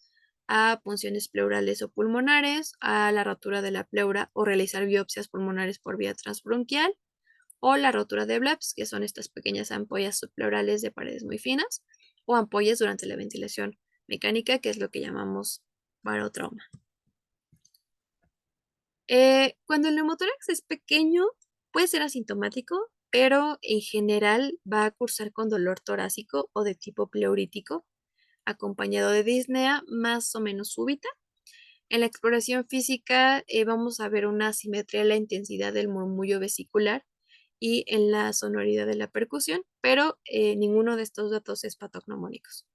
a punciones pleurales o pulmonares, a la rotura de la pleura o realizar biopsias pulmonares por vía transbronquial, o la rotura de BLEPS, que son estas pequeñas ampollas subpleurales de paredes muy finas, o ampollas durante la ventilación mecánica, que es lo que llamamos barotrauma. Cuando el neumotórax es pequeño, puede ser asintomático, pero en general va a cursar con dolor torácico o de tipo pleurítico, acompañado de disnea más o menos súbita. En la exploración física vamos a ver una asimetría en la intensidad del murmullo vesicular y en la sonoridad de la percusión, pero ninguno de estos datos es patognomónicos.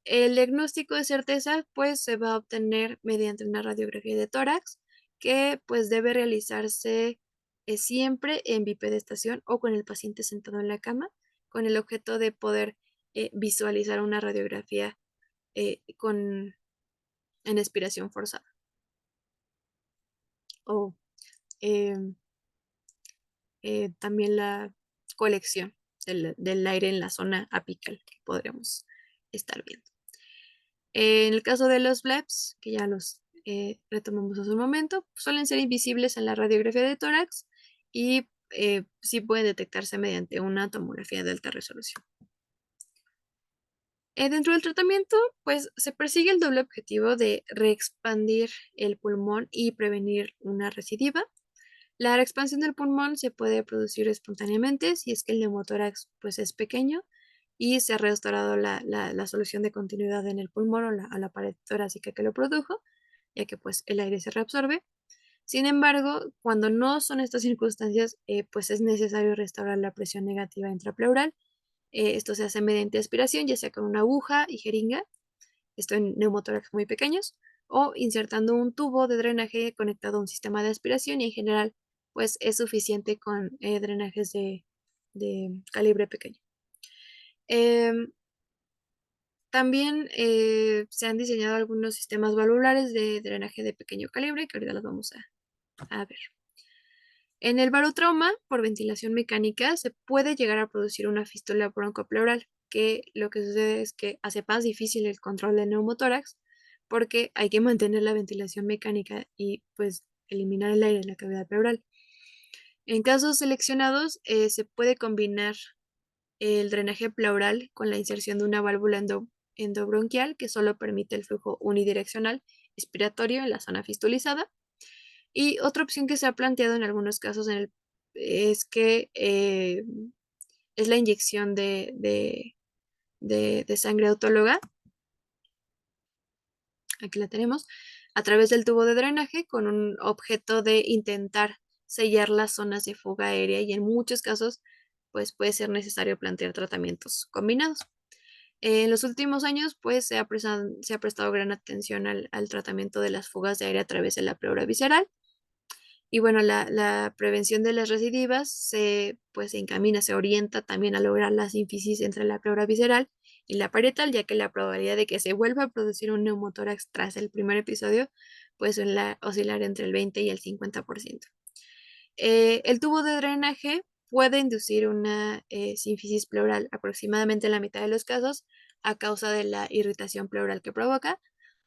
El diagnóstico de certeza pues se va a obtener mediante una radiografía de tórax que pues debe realizarse siempre en bipedestación o con el paciente sentado en la cama con el objeto de poder visualizar una radiografía en expiración forzada o em, también la colección del aire en la zona apical que podremos estar viendo. En el caso de los BLEPS, que ya los retomamos hace un momento, suelen ser invisibles en la radiografía de tórax y sí pueden detectarse mediante una tomografía de alta resolución. Dentro del tratamiento, pues se persigue el doble objetivo de reexpandir el pulmón y prevenir una recidiva. La reexpansión del pulmón se puede producir espontáneamente si es que el neumotórax pues, es pequeño y se ha restaurado la solución de continuidad en el pulmón o a la pared torácica que lo produjo, ya que pues, el aire se reabsorbe. Sin embargo, cuando no son estas circunstancias, pues es necesario restaurar la presión negativa intrapleural. Esto se hace mediante aspiración, ya sea con una aguja y jeringa, esto en neumotórax muy pequeños, o insertando un tubo de drenaje conectado a un sistema de aspiración y en general pues es suficiente con drenajes de calibre pequeño. También se han diseñado algunos sistemas valvulares de drenaje de pequeño calibre que ahorita los vamos a ver. En el barotrauma, por ventilación mecánica, se puede llegar a producir una fístula broncopleural, que lo que sucede es que hace más difícil el control del neumotórax porque hay que mantener la ventilación mecánica y pues eliminar el aire en la cavidad pleural. En casos seleccionados, se puede combinar el drenaje pleural con la inserción de una válvula endobronquial que solo permite el flujo unidireccional expiratorio en la zona fistulizada. Y otra opción que se ha planteado en algunos casos es que es la inyección de sangre autóloga, aquí la tenemos, a través del tubo de drenaje con un objeto de intentar sellar las zonas de fuga aérea y en muchos casos pues puede ser necesario plantear tratamientos combinados. En los últimos años pues se ha prestado gran atención al tratamiento de las fugas de aire a través de la pleura visceral. Y bueno, la prevención de las recidivas pues, se encamina, se orienta también a lograr la sínfisis entre la pleura visceral y la parietal, ya que la probabilidad de que se vuelva a producir un neumotórax tras el primer episodio puede oscilar entre el 20 y el 50%. El tubo de drenaje puede inducir una sínfisis pleural aproximadamente en la mitad de los casos a causa de la irritación pleural que provoca,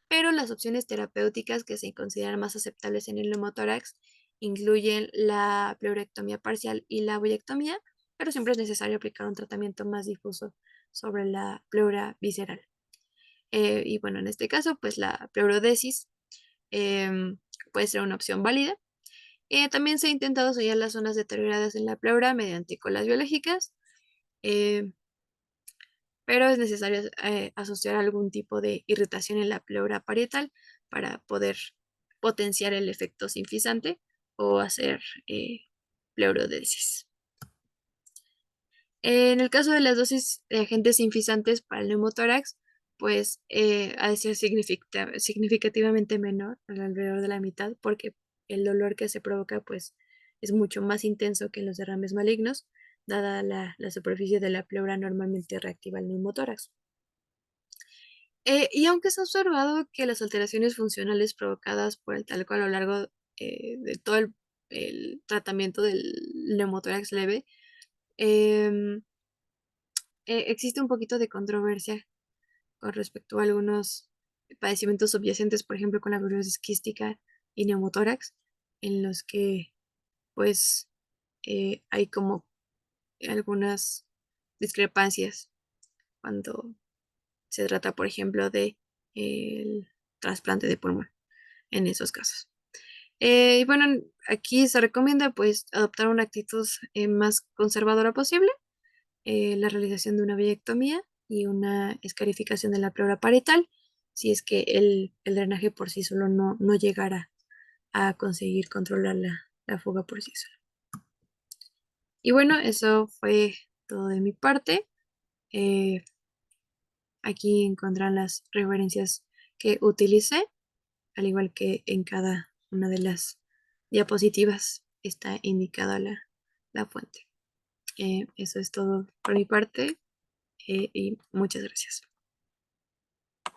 pero las opciones terapéuticas que se consideran más aceptables en el neumotórax incluyen la pleurectomía parcial y la boyectomía, pero siempre es necesario aplicar un tratamiento más difuso sobre la pleura visceral. Y bueno, en este caso, pues la pleurodesis puede ser una opción válida. También se ha intentado sellar las zonas deterioradas en la pleura mediante colas biológicas, eh, pero es necesario asociar algún tipo de irritación en la pleura parietal para poder potenciar el efecto sinfisante o hacer pleurodesis. En el caso de las dosis de agentes infisantes para el neumotórax, pues ha de ser significativamente menor, alrededor de la mitad, porque el dolor que se provoca pues es mucho más intenso que en los derrames malignos. dada la superficie de la pleura normalmente reactiva al neumotórax. Y aunque se ha observado que las alteraciones funcionales provocadas por el talco a lo largo de todo el tratamiento del neumotórax leve, em, existe un poquito de controversia con respecto a algunos padecimientos subyacentes, por ejemplo, con la fibrosis quística y neumotórax, en los que pues hay como algunas discrepancias cuando se trata, por ejemplo, de el trasplante de pulmón en esos casos. Y bueno, aquí se recomienda pues adoptar una actitud más conservadora posible, la realización de una biectomía y una escarificación de la pleura parietal, si es que el drenaje por sí solo no llegara a conseguir controlar la fuga por sí solo. Y bueno, eso fue todo de mi parte. Eh, Aquí encontrarán las referencias que utilicé, al igual que en cada una de las diapositivas está indicada la fuente. Eso es todo por mi parte y muchas gracias.